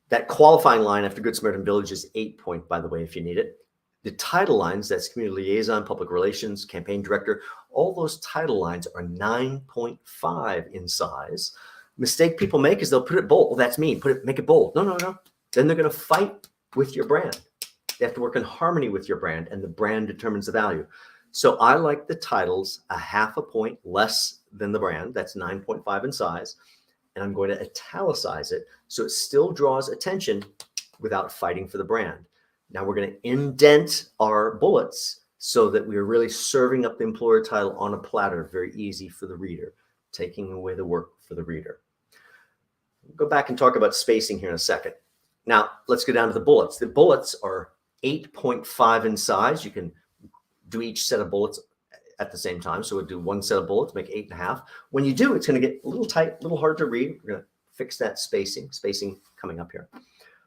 That qualifying line after Good Samaritan Village is 8-point, by the way, if you need it. The title lines, that's community liaison, public relations, campaign director, all those title lines are 9.5 in size. Mistake people make is they'll put it bold. Oh, that's me. Make it bold. No. Then they're going to fight with your brand. They have to work in harmony with your brand, and the brand determines the value. So I like the titles a 0.5 point less than the brand. That's 9.5 in size. And I'm going to italicize it so it still draws attention without fighting for the brand. Now we're going to indent our bullets so that we are really serving up the employer title on a platter, very easy for the reader, taking away the work for the reader. Go back and talk about spacing here in a second. Now, let's go down to the bullets. The bullets are 8.5 in size. You can do each set of bullets at the same time. So we'll do one set of bullets, make 8.5. When you do, it's going to get a little tight, a little hard to read. We're going to fix that spacing coming up here.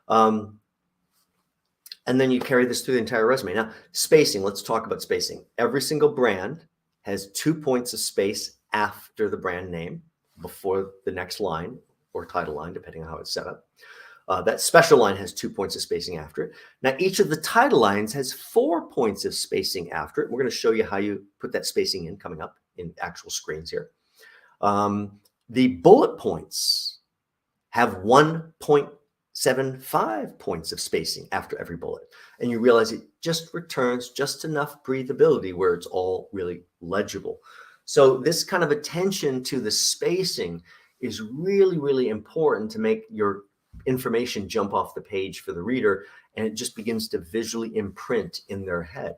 And then you carry this through the entire resume. Now, spacing, let's talk about spacing. Every single brand has 2 points of space after the brand name before the next line or title line, depending on how it's set up. That special line has 2 points of spacing after it. Now, each of the title lines has 4 points of spacing after it. We're going to show you how you put that spacing in coming up in actual screens here. The bullet points have 1.75 points of spacing after every bullet. And you realize it just returns just enough breathability where it's all really legible. So this kind of attention to the spacing is really, really important to make your information jump off the page for the reader, and it just begins to visually imprint in their head.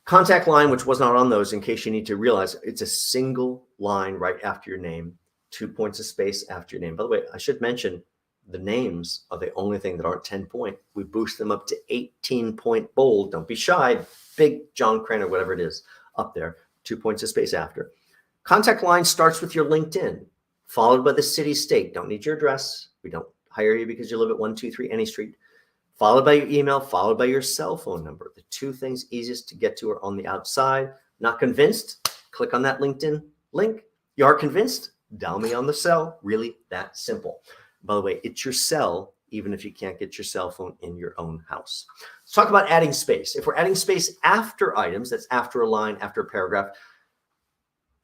Contact line, which was not on those, in case you need to realize, it's a single line right after your name, 2 points of space after your name. By the way, I should mention the names are the only thing that aren't 10 point. We boost them up to 18 point bold. Don't be shy. Big John Crant or whatever it is up there, 2 points of space after. Contact line starts with your LinkedIn, followed by the city, state. Don't need your address. We don't hire you because you live at 123 Any Street. Followed by your email, followed by your cell phone number. The two things easiest to get to are on the outside. Not convinced? Click on that LinkedIn link. You are convinced? Dial me on the cell. Really that simple. By the way, it's your cell, even if you can't get your cell phone in your own house. Let's talk about adding space. If we're adding space after items, that's after a line, after a paragraph.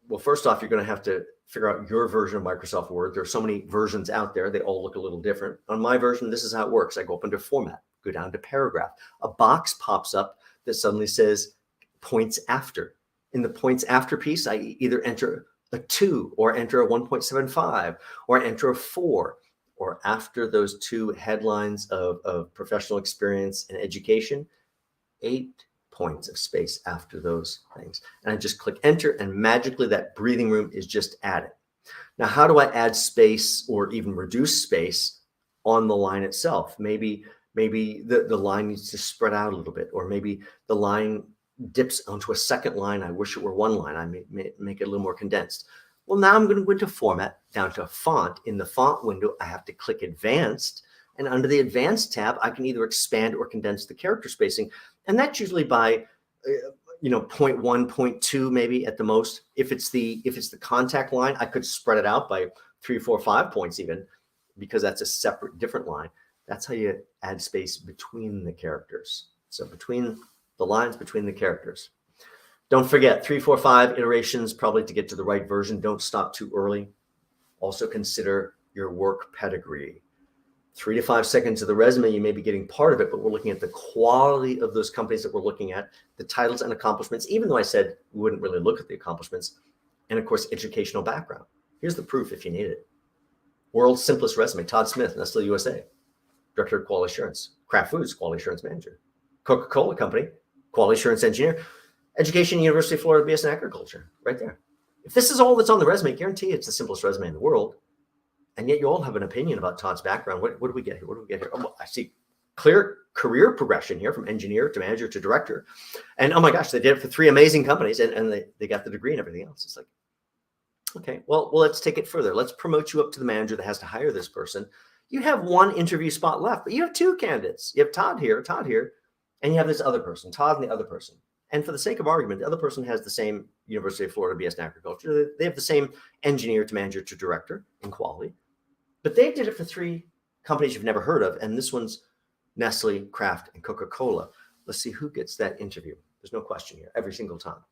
Well, first off, you're going to have to figure out your version of Microsoft Word. There are so many versions out there. They all look a little different. On my version, this is how it works. I go up into format, go down to paragraph. A box pops up that suddenly says points after. In the points after piece, I either enter a 2 or enter a 1.75 or enter a 4, or after those 2 headlines of professional experience and education, 8 points of space after those things. And I just click enter, and magically that breathing room is just added. Now, how do I add space or even reduce space on the line itself? Maybe the line needs to spread out a little bit, or maybe the line dips onto a second line. I wish it were one line. I may make it a little more condensed. Well, now I'm going to go into format, down to font. In the font window, I have to click advanced. And under the advanced tab, I can either expand or condense the character spacing. And that's usually by, 0.1, 0.2, maybe at the most. If it's the contact line, I could spread it out by 3, 4, 5 points even, because that's a separate, different line. That's how you add space between the characters. So between the lines, between the characters. Don't forget 3, 4, 5 iterations probably to get to the right version. Don't stop too early. Also consider your work pedigree. 3 to 5 seconds of the resume, you may be getting part of it, but we're looking at the quality of those companies that we're looking at, the titles and accomplishments, even though I said we wouldn't really look at the accomplishments, and of course, educational background. Here's the proof if you need it. World's simplest resume, Todd Smith, Nestle USA, Director of Quality Assurance, Kraft Foods, Quality Assurance Manager, Coca-Cola Company, Quality Assurance Engineer, Education, University of Florida, BS in Agriculture, right there. If this is all that's on the resume, guarantee it's the simplest resume in the world. And yet you all have an opinion about Todd's background. What do we get here? What do we get here? Oh, I see clear career progression here from engineer to manager to director. And oh my gosh, they did it for 3 amazing companies, and they got the degree and everything else. It's like, okay, well, let's take it further. Let's promote you up to the manager that has to hire this person. You have 1 interview spot left, but you have 2 candidates. You have Todd here, and you have this other person, Todd and the other person. And for the sake of argument, the other person has the same University of Florida BS in Agriculture. They have the same engineer to manager to director in quality. But they did it for 3 companies you've never heard of. And this one's Nestle, Kraft, and Coca-Cola. Let's see who gets that interview. There's no question here, every single time.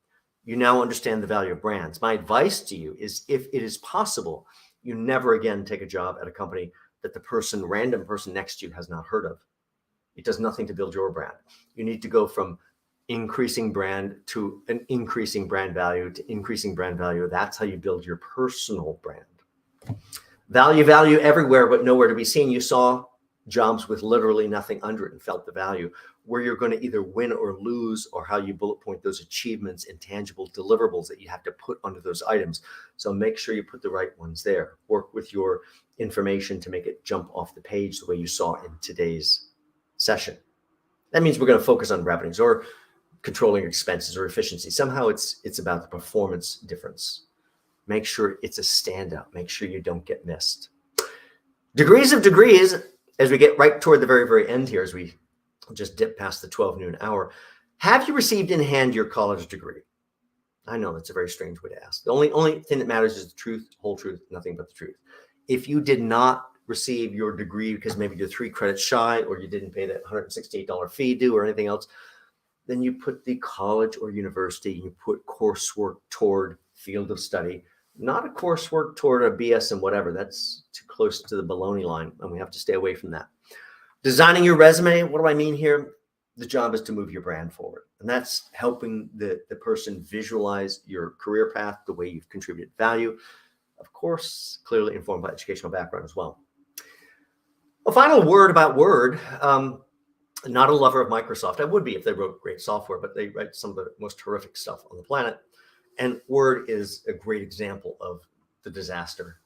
You now understand the value of brands. My advice to you is, if it is possible, you never again take a job at a company that the random person next to you has not heard of. It does nothing to build your brand. You need to go from increasing brand to an increasing brand value to increasing brand value. That's how you build your personal brand. Value everywhere, but nowhere to be seen. You saw jobs with literally nothing under it and felt the value. where you're going to either win or lose, or how you bullet point those achievements and tangible deliverables that you have to put onto those items. So make sure you put the right ones there. Work with your information to make it jump off the page the way you saw in today's session. That means we're going to focus on revenues or controlling expenses or efficiency. Somehow it's about the performance difference. Make sure it's a standout. Make sure you don't get missed. Degrees of degrees, as we get right toward the very, very end here, as we just dip past the 12 noon hour. Have you received in hand your college degree? I know that's a very strange way to ask. The only thing that matters is the truth, whole truth, nothing but the truth. If you did not receive your degree because maybe you're 3 credits shy, or you didn't pay that $168 fee due or anything else, then you put the college or university, you put coursework toward field of study, not a coursework toward a BS and whatever. That's too close to the baloney line, and we have to stay away from that. Designing your resume, what do I mean here? The job is to move your brand forward, and that's helping the person visualize your career path, the way you've contributed value, of course, clearly informed by educational background as well. A final word about Word. Not a lover of Microsoft. I would be if they wrote great software, but they write some of the most horrific stuff on the planet. And Word is a great example of the disaster.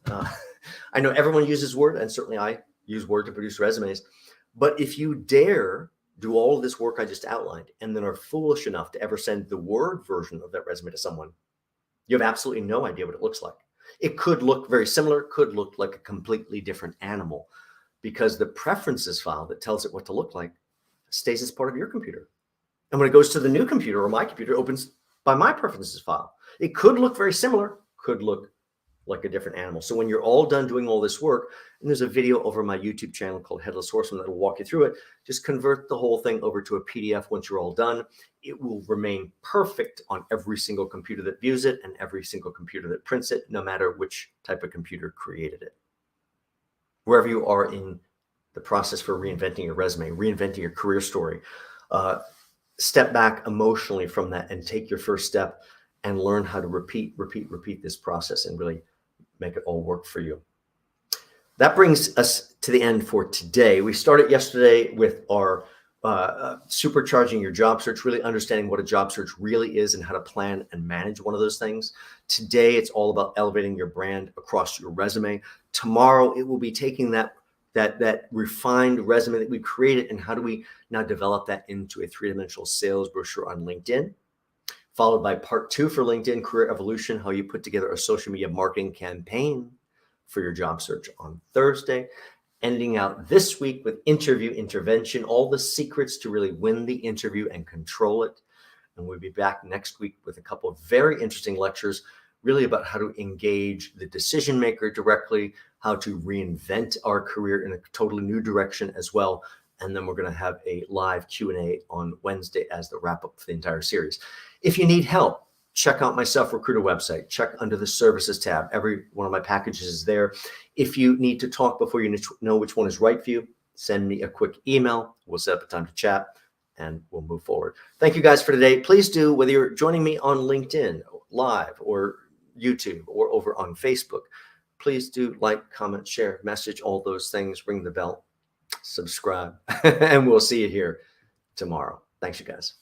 I know everyone uses Word, and certainly I use Word to produce resumes. But if you dare do all of this work I just outlined, and then are foolish enough to ever send the Word version of that resume to someone, you have absolutely no idea what it looks like. It could look very similar, could look like a completely different animal, because the preferences file that tells it what to look like stays as part of your computer. And when it goes to the new computer, or my computer, it opens by my preferences file. It could look very similar, could look like a different animal. So when you're all done doing all this work, and there's a video over my YouTube channel called Headless Horseman that will walk you through it, just convert the whole thing over to a PDF once you're all done. It will remain perfect on every single computer that views it and every single computer that prints it, no matter which type of computer created it. Wherever you are in the process for reinventing your resume, reinventing your career story, step back emotionally from that and take your first step and learn how to repeat this process and really make it all work for you. That brings us to the end for today. We started yesterday with our supercharging your job search, really understanding what a job search really is and how to plan and manage one of those things. Today, it's all about elevating your brand across your resume. Tomorrow, it will be taking that refined resume that we created and how do we now develop that into a 3-dimensional sales brochure on LinkedIn, followed by part 2 for LinkedIn Career Evolution, how you put together a social media marketing campaign for your job search on Thursday, ending out this week with interview intervention, all the secrets to really win the interview and control it. And we'll be back next week with a couple of very interesting lectures, really about how to engage the decision maker directly, how to reinvent our career in a totally new direction as well. And then we're going to have a live Q&A on Wednesday as the wrap up for the entire series. If you need help, check out my SelfRecruiter website. Check under the services tab. Every one of my packages is there. If you need to talk before you know which one is right for you, send me a quick email. We'll set up a time to chat and we'll move forward. Thank you guys for today. Please do, whether you're joining me on LinkedIn live or YouTube or over on Facebook, please do like, comment, share, message, all those things, ring the bell, subscribe, and we'll see you here tomorrow. Thanks, you guys.